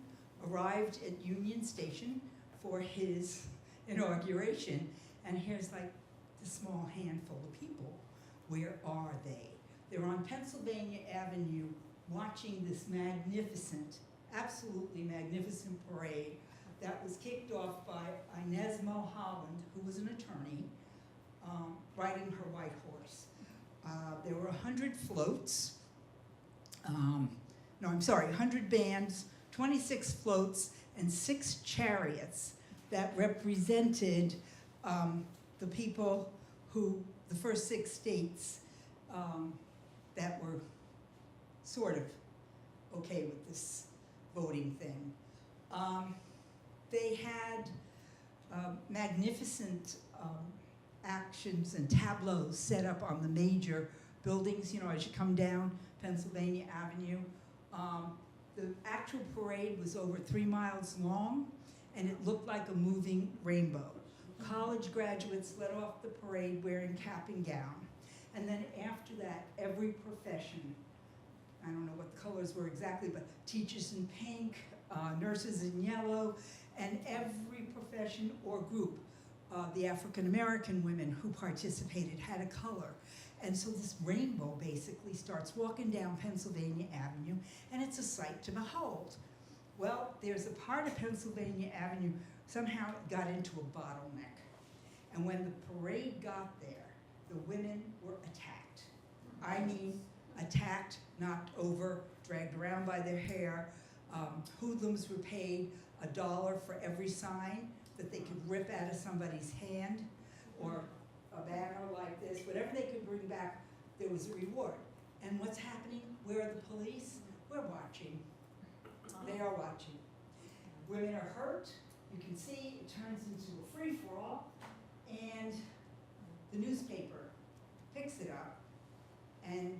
arrived at Union Station for his inauguration. And here's like the small handful of people. Where are they? They're on Pennsylvania Avenue watching this magnificent, absolutely magnificent parade that was kicked off by Inez Mulholland, who was an attorney, riding her white horse. There were 100 floats, 100 bands, 26 floats, and 6 chariots that represented the people who, the first 6 states that were sort of okay with this voting thing. They had magnificent actions and tableaus set up on the major buildings, as you come down Pennsylvania Avenue. The actual parade was over 3 miles long, and it looked like a moving rainbow. College graduates led off the parade wearing cap and gown. And then after that, every profession, I don't know what the colors were exactly, but teachers in pink, nurses in yellow, and every profession or group, the African American women who participated had a color. And so this rainbow basically starts walking down Pennsylvania Avenue, and it's a sight to behold. Well, there's a part of Pennsylvania Avenue, somehow it got into a bottleneck. And when the parade got there, the women were attacked. I mean, attacked, knocked over, dragged around by their hair. Hoodlums were paid $1 for every sign that they could rip out of somebody's hand, or a banner like this. Whatever they could bring back, there was a reward. And what's happening? Where are the police? We're watching. They are watching. Women are hurt. You can see it turns into a free-for-all, and the newspaper picks it up, and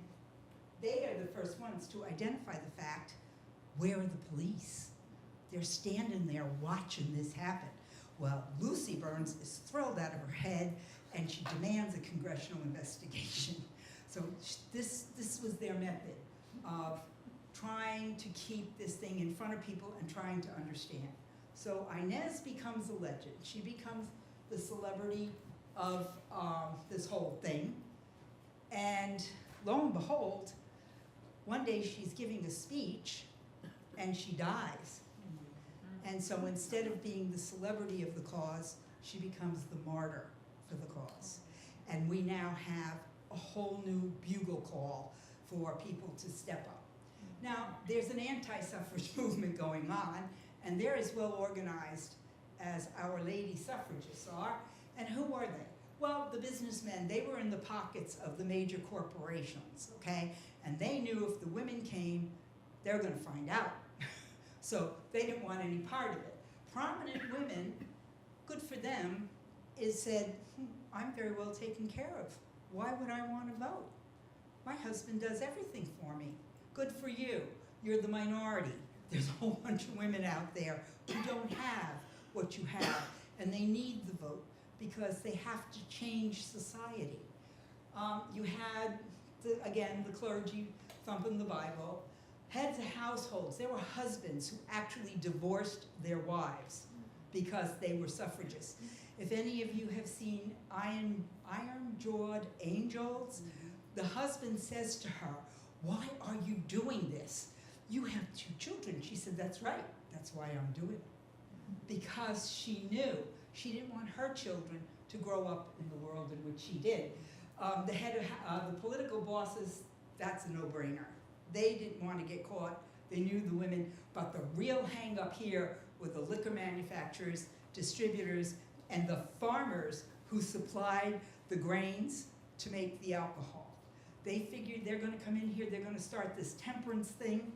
they are the first ones to identify the fact, where are the police? They're standing there watching this happen. Well, Lucy Burns is thrilled out of her head, and she demands a congressional investigation. So this was their method of trying to keep this thing in front of people and trying to understand. So Inez becomes a legend. She becomes the celebrity of this whole thing. And lo and behold, one day she's giving a speech and she dies. And so instead of being the celebrity of the cause, she becomes the martyr for the cause. And we now have a whole new bugle call for people to step up. Now, there's an anti-suffrage movement going on, and they're as well organized as our lady suffragists are. And who are they? Well, the businessmen, they were in the pockets of the major corporations, okay? And they knew if the women came, they were gonna find out. So they didn't want any part of it. Prominent women, good for them, said, I'm very well taken care of. Why would I want to vote? My husband does everything for me. Good for you. You're the minority. There's a whole bunch of women out there who don't have what you have, and they need the vote because they have to change society. You had, again, the clergy thumping the Bible. Heads of households, there were husbands who actually divorced their wives because they were suffragists. If any of you have seen Iron-Jawed Angels, the husband says to her, why are you doing this? You have 2 children. She said, that's right, that's why I'm doing it. Because she knew she didn't want her children to grow up in the world in which she did. The head of the political bosses, that's a no-brainer. They didn't want to get caught. They knew the women. But the real hang-up here were the liquor manufacturers, distributors, and the farmers who supplied the grains to make the alcohol. They figured they're going to come in here, they're going to start this temperance thing,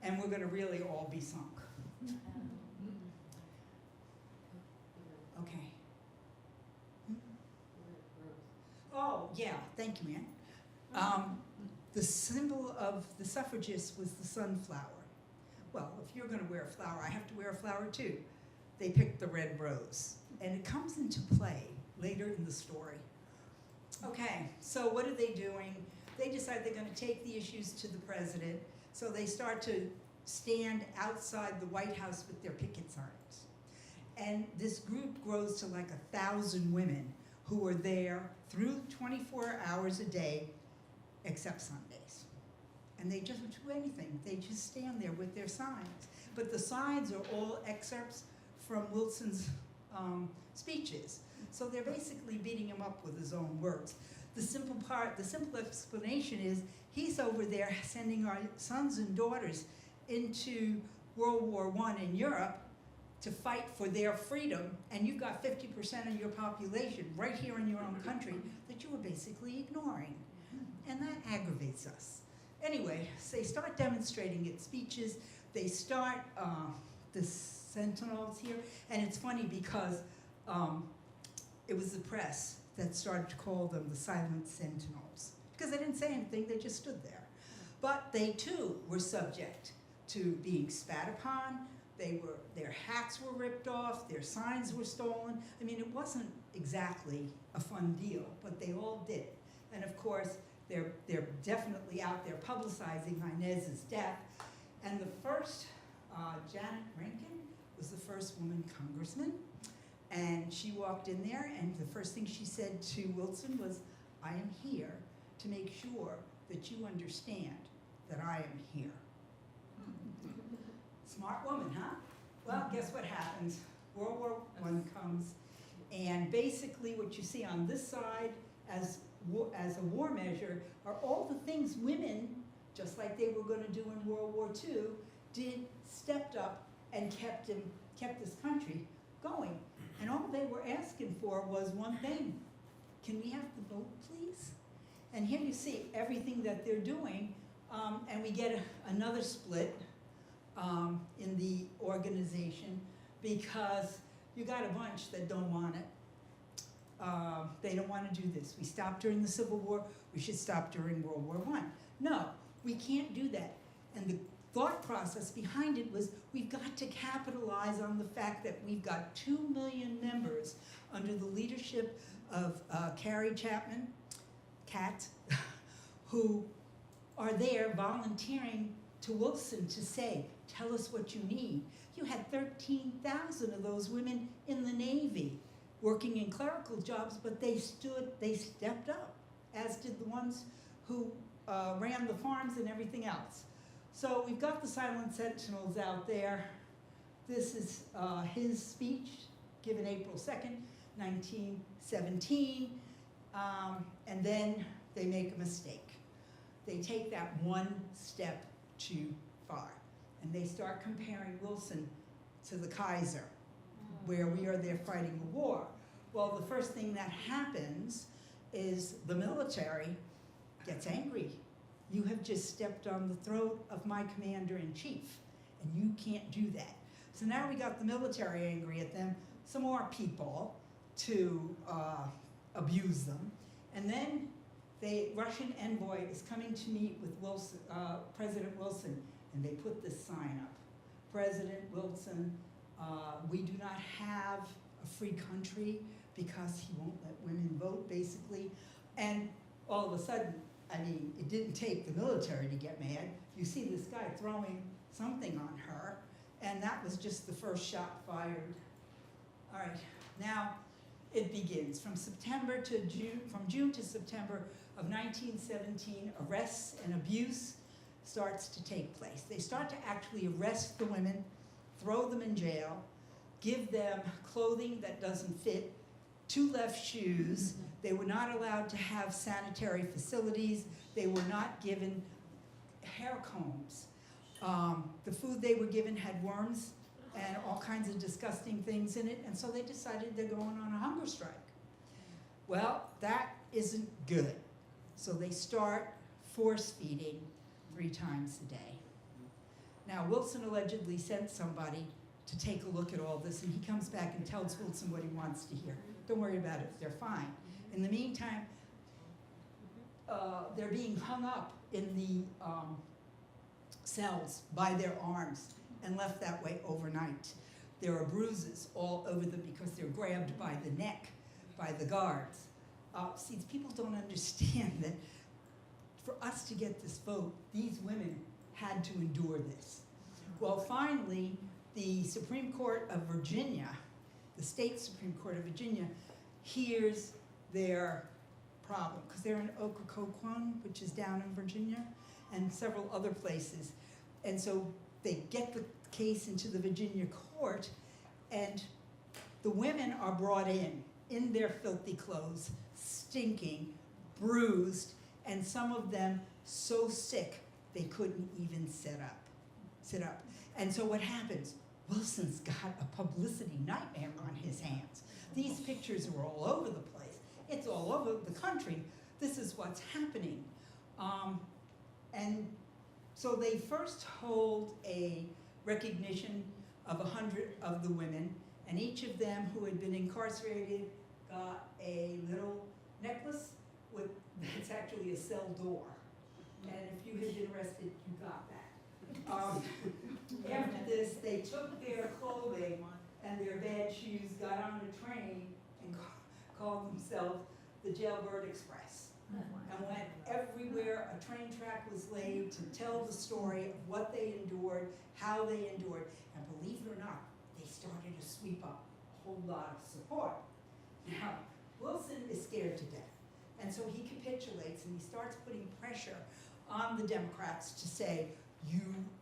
and we're going to really all be sunk. Okay. Oh, yeah, thank you, Ann. The symbol of the suffragists was the sunflower. Well, if you're going to wear a flower, I have to wear a flower too. They picked the red rose. And it comes into play later in the story. Okay, so what are they doing? They decide they're going to take the issues to the president. So they start to stand outside the White House with their picket signs. And this group grows to like 1,000 women who are there through 24 hours a day, except Sundays. And they just don't do anything. They just stand there with their signs. But the signs are all excerpts from Wilson's speeches. So they're basically beating him up with his own words. The simple explanation is he's over there sending our sons and daughters into World War I in Europe to fight for their freedom, and you've got 50% of your population right here in your own country that you were basically ignoring. and that aggravates us. Anyway, so they start demonstrating at speeches. They start the Sentinels here, and it's funny because it was the press that started to call them the Silent Sentinels, because they didn't say anything, they just stood there. But they too were subject to being spat upon. Their hats were ripped off, their signs were stolen. I mean, it wasn't exactly a fun deal, but they all did. And of course, they're definitely out there publicizing Inez's death. And the first, Janet Rankin was the first woman congressman. And she walked in there, and the first thing she said to Wilson was, "I am here to make sure that you understand that I am here." Smart woman, huh? Well, guess what happens? World War I comes, and basically what you see on this side as a war measure are all the things women, just like they were going to do in World War II, stepped up and kept this country going. And all they were asking for was one thing: can we have the vote, please? And here you see everything that they're doing, and we get another split in the organization, because you got a bunch that don't want it. They don't want to do this. We stopped during the Civil War, we should stop during World War I. No, we can't do that. And the thought process behind it was, we've got to capitalize on the fact that we've got 2 million members under the leadership of Carrie Chapman, Cat, who are there volunteering to Wilson to say, "Tell us what you need." You had 13,000 of those women in the Navy working in clerical jobs, but they stepped up, as did the ones who ran the farms and everything else. So we've got the Silent Sentinels out there. This is his speech given April 2nd, 1917, and then they make a mistake. They take that one step too far, and they start comparing Wilson to the Kaiser, where we are there fighting a war. Well, the first thing that happens is the military gets angry. You have just stepped on the throat of my commander-in-chief, and you can't do that. So now we got the military angry at them, some more people to abuse them, and then the Russian envoy is coming to meet with Wilson, President Wilson, and they put this sign up: "President Wilson, we do not have a free country because he won't let women vote," basically. And all of a sudden, I mean, it didn't take the military to get mad. You see this guy throwing something on her, and that was just the first shot fired. All right, now it begins. From June to September of 1917, arrests and abuse starts to take place. They start to actually arrest the women, throw them in jail, give them clothing that doesn't fit, 2 left shoes. They were not allowed to have sanitary facilities. They were not given hair combs. The food they were given had worms and all kinds of disgusting things in it, and so they decided they're going on a hunger strike. Well, that isn't good. So they start force feeding 3 times a day. Now, Wilson allegedly sent somebody to take a look at all this, and he comes back and tells Wilson what he wants to hear. Don't worry about it, they're fine. In the meantime, they're being hung up in the cells by their arms and left that way overnight. There are bruises all over them because they're grabbed by the neck by the guards. See, people don't understand that for us to get this vote, these women had to endure this. Well, finally, the Supreme Court of Virginia, the state Supreme Court of Virginia, hears their problem, because they're in Occoquan, which is down in Virginia, and several other places. And so they get the case into the Virginia court, and the women are brought in their filthy clothes, stinking, bruised, and some of them so sick they couldn't even sit up. And so what happens? Wilson's got a publicity nightmare on his hands. These pictures are all over the place. It's all over the country. This is what's happening. And so they first hold a recognition of 100 of the women, and each of them who had been incarcerated got a little necklace with, that's actually a cell door. And if you had been arrested, you got that. After this, they took their clothing and their bad shoes, got on a train, and called themselves the Jailbird Express. And went everywhere a train track was laid to tell the story of what they endured, how they endured. And believe it or not, they started to sweep up a whole lot of support. Now, Wilson is scared to death. And so he capitulates and he starts putting pressure on the Democrats to say, you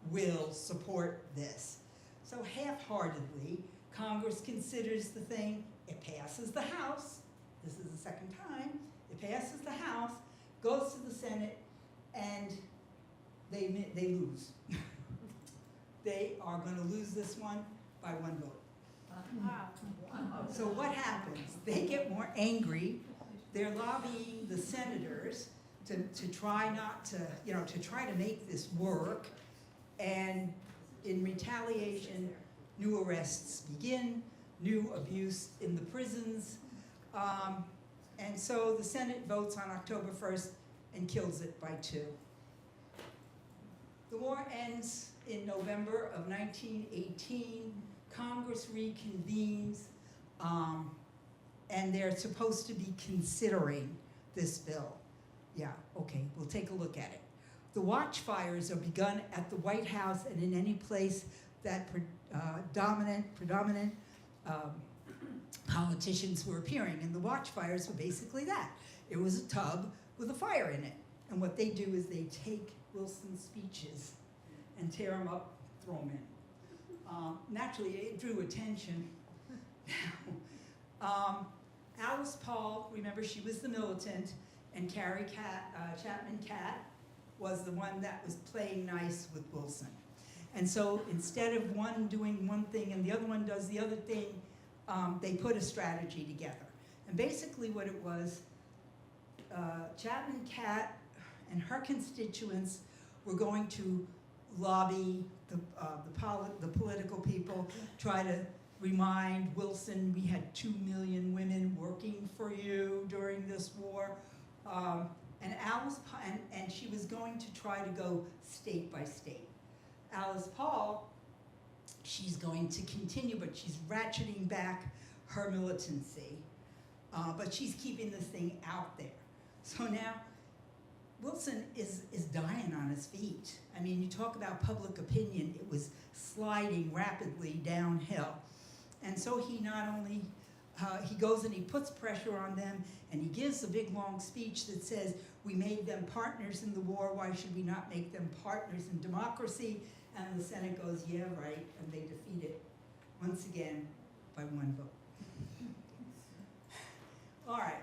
will support this. So half-heartedly, Congress considers the thing, it passes the House, this is the second time, it passes the House, goes to the Senate, and they lose. They are going to lose this one by one vote. So what happens? They get more angry. They're lobbying the senators to try not to, to try to make this work. And in retaliation, new arrests begin, new abuse in the prisons. And so the Senate votes on October 1st and kills it by 2. The war ends in November of 1918. Congress reconvenes, and they're supposed to be considering this bill. Yeah, okay, we'll take a look at it. The watchfires are begun at the White House and in any place that predominant politicians were appearing. And the watchfires were basically that. It was a tub with a fire in it. And what they do is they take Wilson's speeches and tear them up, throw them in. Naturally, it drew attention. Alice Paul, remember, she was the militant, and Carrie Chapman Catt was the one that was playing nice with Wilson. And so instead of one doing one thing and the other one does the other thing, they put a strategy together. And basically what it was, Chapman Catt and her constituents were going to lobby the political people, try to remind Wilson, we had 2 million women working for you during this war. And she was going to try to go state by state. Alice Paul, she's going to continue, but she's ratcheting back her militancy. But she's keeping this thing out there. So now, Wilson is dying on his feet. I mean, you talk about public opinion, it was sliding rapidly downhill. And so he not only, he goes and he puts pressure on them, and he gives a big long speech that says, we made them partners in the war, why should we not make them partners in democracy? And the Senate goes, yeah, right, and they defeat it once again by 1 vote. All right,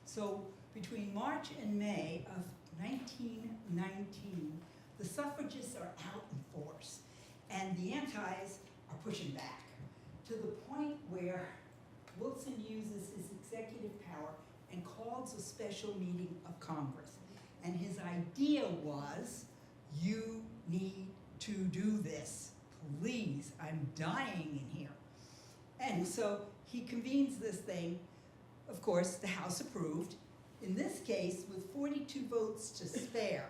so between March and May of 1919, the suffragists are out in force, and the antis are pushing back to the point where Wilson uses his executive power and calls a special meeting of Congress. And his idea was, you need to do this. Please, I'm dying in here. And so he convenes this thing. Of course, the House approved. In this case, with 42 votes to spare.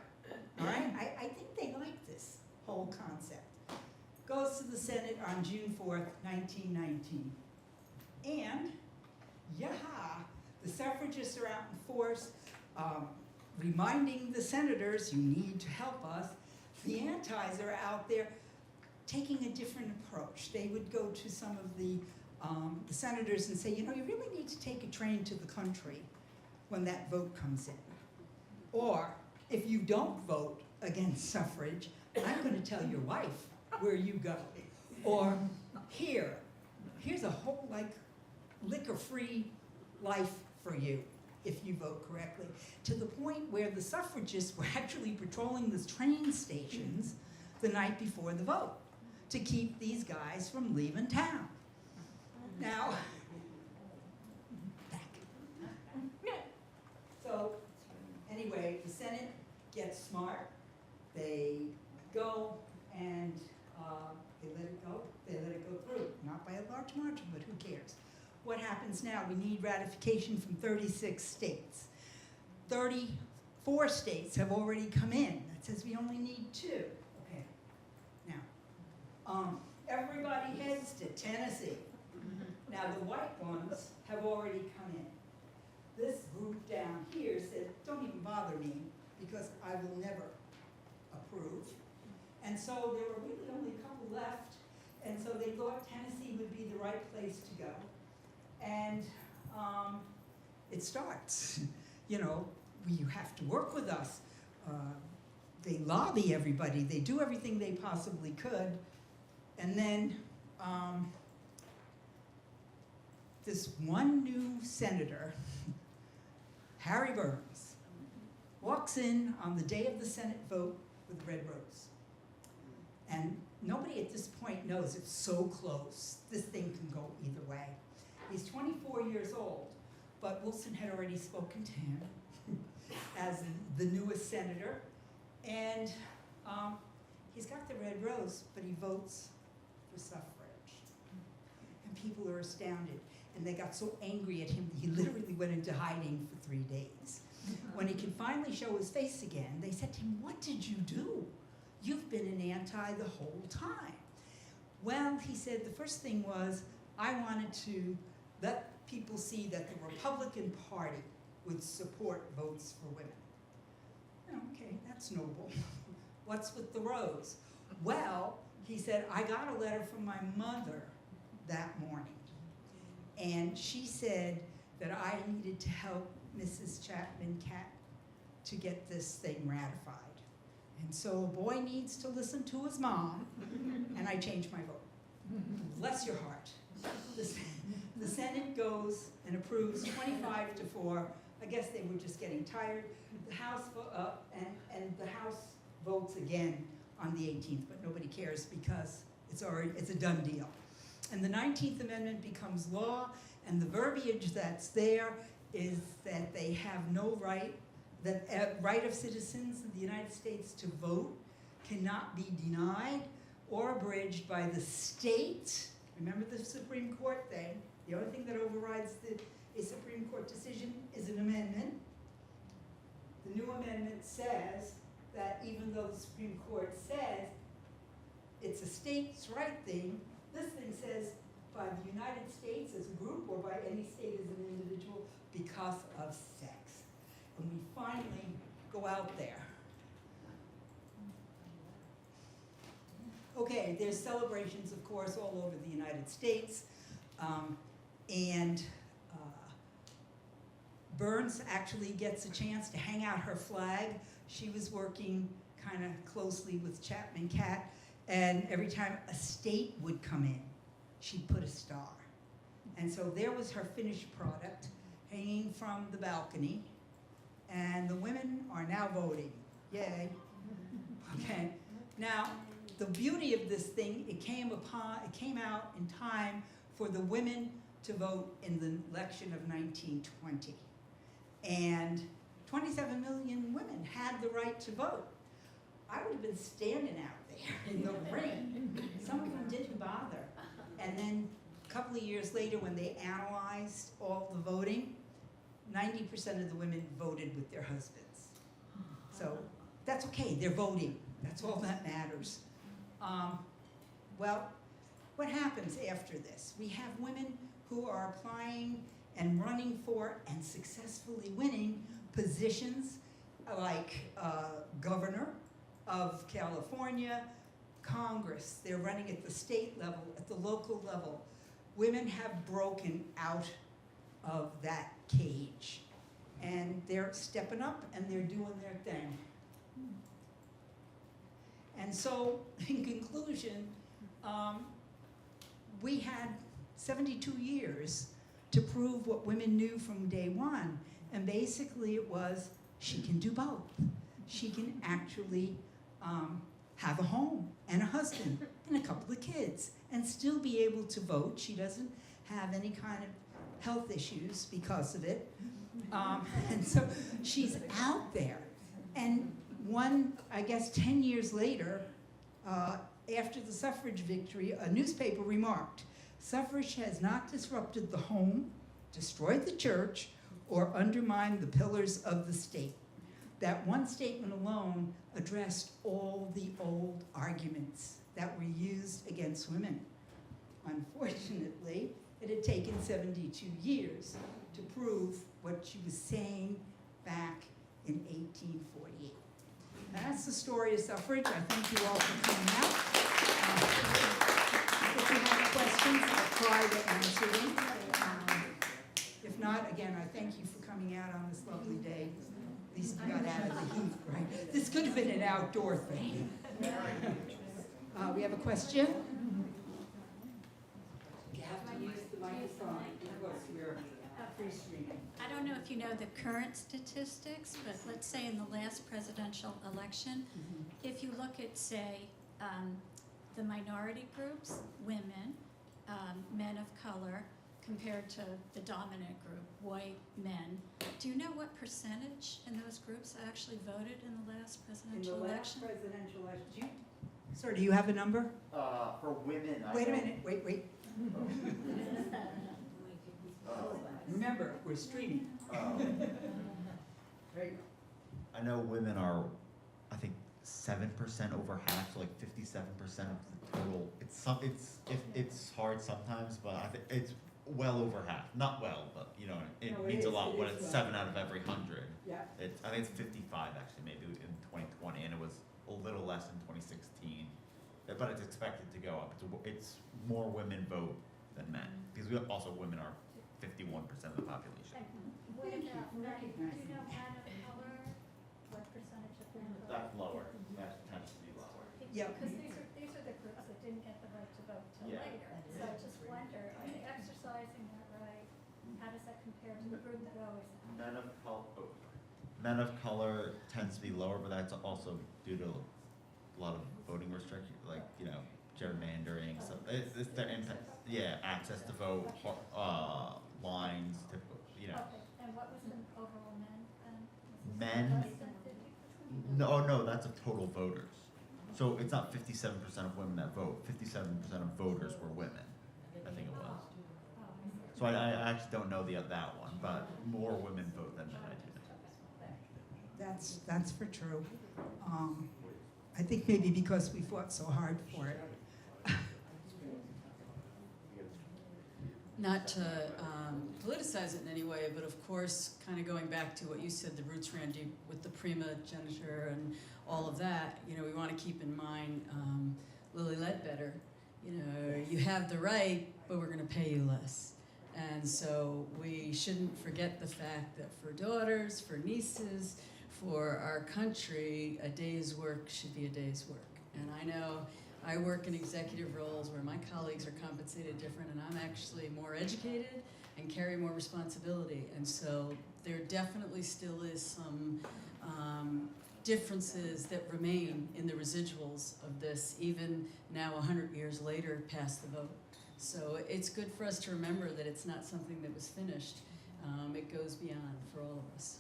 All right? I think they like this whole concept. Goes to the Senate on June 4th, 1919. And, yaha, the suffragists are out in force, reminding the senators, you need to help us. The antis are out there taking a different approach. They would go to some of the senators and say, you really need to take a train to the country when that vote comes in. Or, if you don't vote against suffrage, I'm going to tell your wife where you go. Or, here's a whole, liquor-free life for you if you vote correctly. To the point where the suffragists were actually patrolling the train stations the night before the vote to keep these guys from leaving town. Now, so anyway, the Senate get smart, they go and they let it go. They let it go through, not by a large margin, but who cares? What happens now? We need ratification from 36 states. 34 states have already come in. That says we only need 2. Okay. Now, everybody heads to Tennessee. Now, the white ones have already come in. This group down here said, don't even bother me, because I will never approve. And so there were really only a couple left, and so they thought Tennessee would be the right place to go. And it starts. You know, you have to work with us. They lobby everybody. They do everything they possibly could. And then this one new senator, Harry Burns, walks in on the day of the Senate vote with a red rose. And nobody at this point knows it's so close. This thing can go either way. He's 24 years old, but Wilson had already spoken to him as the newest senator. And he's got the red rose, but he votes for suffrage. And people are astounded. And they got so angry at him that he literally went into hiding for 3 days. When he could finally show his face again, they said to him, what did you do? You've been an anti the whole time. Well, he said the first thing was, I wanted to let people see that the Republican Party would support votes for women. Oh, okay, that's noble. What's with the rose? Well, he said, I got a letter from my mother that morning. And she said that I needed to help Mrs. Chapman Catt to get this thing ratified. And so a boy needs to listen to his mom, and I changed my vote. Bless your heart. The Senate goes and approves 25-4. I guess they were just getting tired. The House and the House votes again on the 18th, but nobody cares because it's a done deal. And the 19th Amendment becomes law, and the verbiage that's there is that they have no right, that right of citizens of the United States to vote cannot be denied or abridged by the state. Remember the Supreme Court thing? The only thing that overrides a Supreme Court decision is an amendment. The new amendment says that even though the Supreme Court says it's a states' right thing, this thing says by the United States as a group or by any state as an individual because of sex. And we finally go out there. Okay, there's celebrations, of course, all over the United States. Burns actually gets a chance to hang out her flag. She was working kind of closely with Chapman Catt, and every time a state would come in, she'd put a star. And so there was her finished product hanging from the balcony, and the women are now voting. Yay. Okay. Now, the beauty of this thing, it came out in time for the women to vote in the election of 1920. And 27 million women had the right to vote. I would have been standing out there in the rain. Some of them didn't bother. And then a couple of years later, when they analyzed all the voting, 90% of the women voted with their husbands. So that's okay, they're voting. That's all that matters. Well, what happens after this? We have women who are applying and running for and successfully winning positions like governor of California, Congress. They're running at the state level, at the local level. Women have broken out of that cage, and they're stepping up and they're doing their thing. And so, in conclusion, we had 72 years to prove what women knew from day one. And basically it was, she can do both. She can actually have a home and a husband and a couple of kids and still be able to vote. She doesn't have any kind of health issues because of it. And so she's out there. And I guess 10 years later, after the suffrage victory, a newspaper remarked, "Suffrage has not disrupted the home, destroyed the church, or undermined the pillars of the state." That one statement alone addressed all the old arguments that were used against women. Unfortunately, it had taken 72 years to prove what she was saying back in 1848. That's the story of suffrage. I thank you all for coming out. If you have questions, I'll try to answer them. If not, again, I thank you for coming out on this lovely day. At least you got out of the heat, right? This could have been an outdoor thing. We have a question? You have to use the microphone because we're free-streaming. I don't know if you know the current statistics, but let's say in the last presidential election, if you look at, say, the minority groups, women, men of color, compared to the dominant group, white men, do you know what percentage in those groups actually voted in the last presidential election? In the last presidential election, sir, do you have a number? For women, I Wait a don't- minute, wait. Remember, we're streaming. There you go. I know women are, I think, 7% over half, so like 57% of the total. It's hard sometimes, but I think it's well over half. Not well, but you know, it No, it means is, a lot it when is it's well. 7 out of every 100. Yeah. I think it's 55 actually, maybe in 2020, and it was a little less in 2016. But it's expected to go up. It's more women vote than men, because women are 51% of the population. What Thank you about, for do recognizing you know that. men of color? What percentage of men vote? That's lower. That tends to be lower. Yeah. Because these are the groups that didn't get the right to vote till Yeah. later. So I just wonder, are they exercising that right? How does that compare to the group that always have? Men of color tends to be lower, but that's also due to a lot of voting restrictions, like, gerrymandering, so it's their impact, access to vote, lines, Okay, and what was the overall men then? Was it Men? less than 50%? No, that's of total voters. So it's not 57% of women that vote, 57% of voters were women, I think it was. Oh, I see. So I actually don't know that one, but more women vote than men, I do know. That's for true. I think maybe because we fought so hard for it. Not to politicize it in any way, but of course, kind of going back to what you said, the roots ran deep with the primogeniture and all of that, we want to keep in mind Lily Ledbetter, you have the right, but we're going to pay you less. And so we shouldn't forget the fact that for daughters, for nieces, for our country, a day's work should be a day's work. And I know I work in executive roles where my colleagues are compensated different, and I'm actually more educated and carry more responsibility. And so there definitely still is some differences that remain in the residuals of this, even now 100 years later past the vote. So it's good for us to remember that it's not something that was finished. It goes beyond for all of us.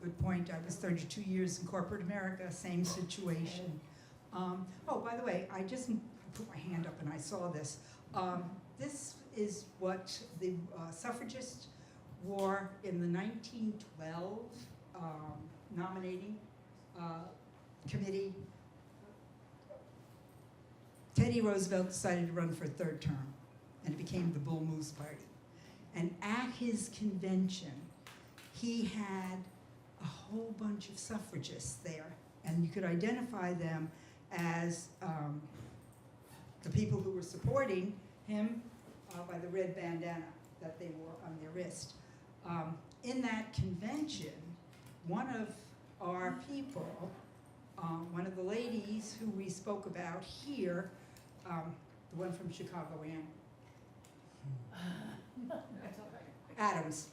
Good point. I was 32 years in corporate America, same situation. By the way, I just put my hand up and I saw this. This is what the suffragists wore in the 1912 nominating committee. Teddy Roosevelt decided to run for a third term, and it became the Bull Moose Party. And at his convention, he had a whole bunch of suffragists there, and you could identify them as the people who were supporting him by the red bandana that they wore on their wrist. In that convention, one of our people, one of the ladies who we spoke about here, the one from Chicago, Ann. Adams.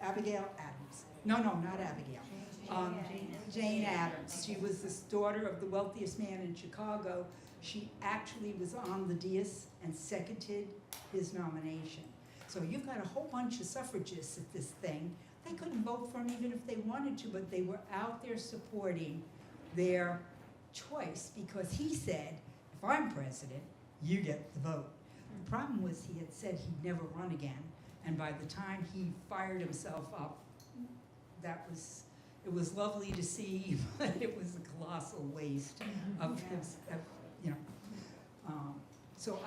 Abigail Adams. No, not Abigail. Jane Addams. She was this daughter of the wealthiest man in Chicago. She actually was on the dais and seconded his nomination. So you've got a whole bunch of suffragists at this thing. They couldn't vote for him even if they wanted to, but they were out there supporting their choice because he said, if I'm president, you get the vote. The problem was he had said he'd never run again, and by the time he fired himself up, it was lovely to see, but it was a colossal waste of his, you know. So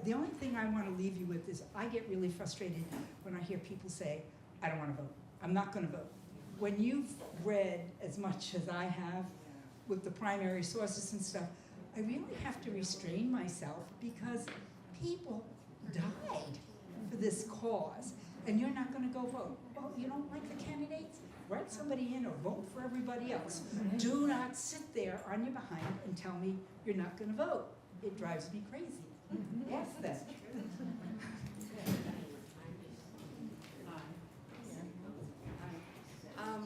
the only thing I want to leave you with is I get really frustrated when I hear people say, I don't want to vote. I'm not going to vote. When you've read as much as I have with the primary sources and stuff, I really have to restrain myself because people died for this cause, and you're not going to go vote. Well, you don't like the candidates? Write somebody in or vote for everybody else. Do not sit there on your behind and tell me you're not going to vote. It drives me crazy. Ask them.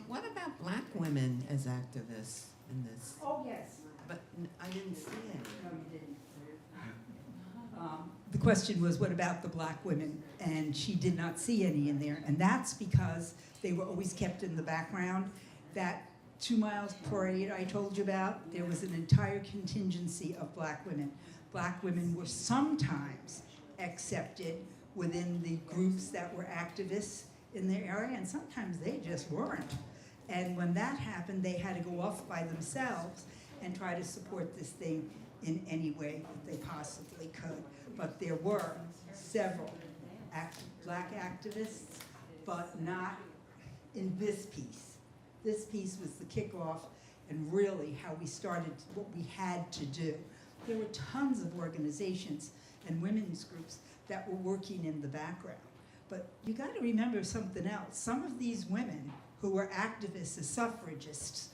What about black women as activists in this? Oh, yes. But I didn't see any. No, you didn't. The question was, what about the black women? And she did not see any in there. And that's because they were always kept in the background. That 2 miles parade I told you about, there was an entire contingency of black women. Black women were sometimes accepted within the groups that were activists in their area, and sometimes they just weren't. And when that happened, they had to go off by themselves and try to support this thing in any way that they possibly could. But there were several black activists, but not in this piece. This piece was the kickoff and really how we started what we had to do. There were tons of organizations and women's groups that were working in the background. But you got to remember something else. Some of these women who were activists as suffragists,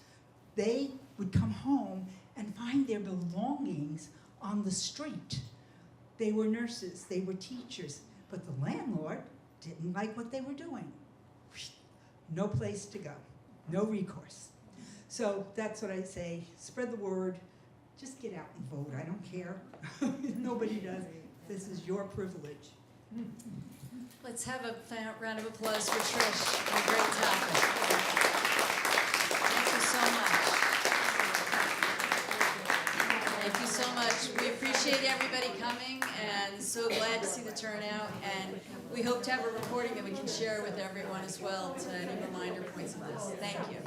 they would come home and find their belongings on the street. They were nurses, they were teachers, but the landlord didn't like what they were doing. No place to go, no recourse. So that's what I say, spread the word, just get out and vote, I don't care. Nobody does. This is your privilege. Let's have a round of applause for Trish. A great topic. Thank you so much. Thank you so much. We appreciate everybody coming and so glad to see the turnout. And we hope to have a recording that we can share with everyone as well to any reminder points of this. Thank you.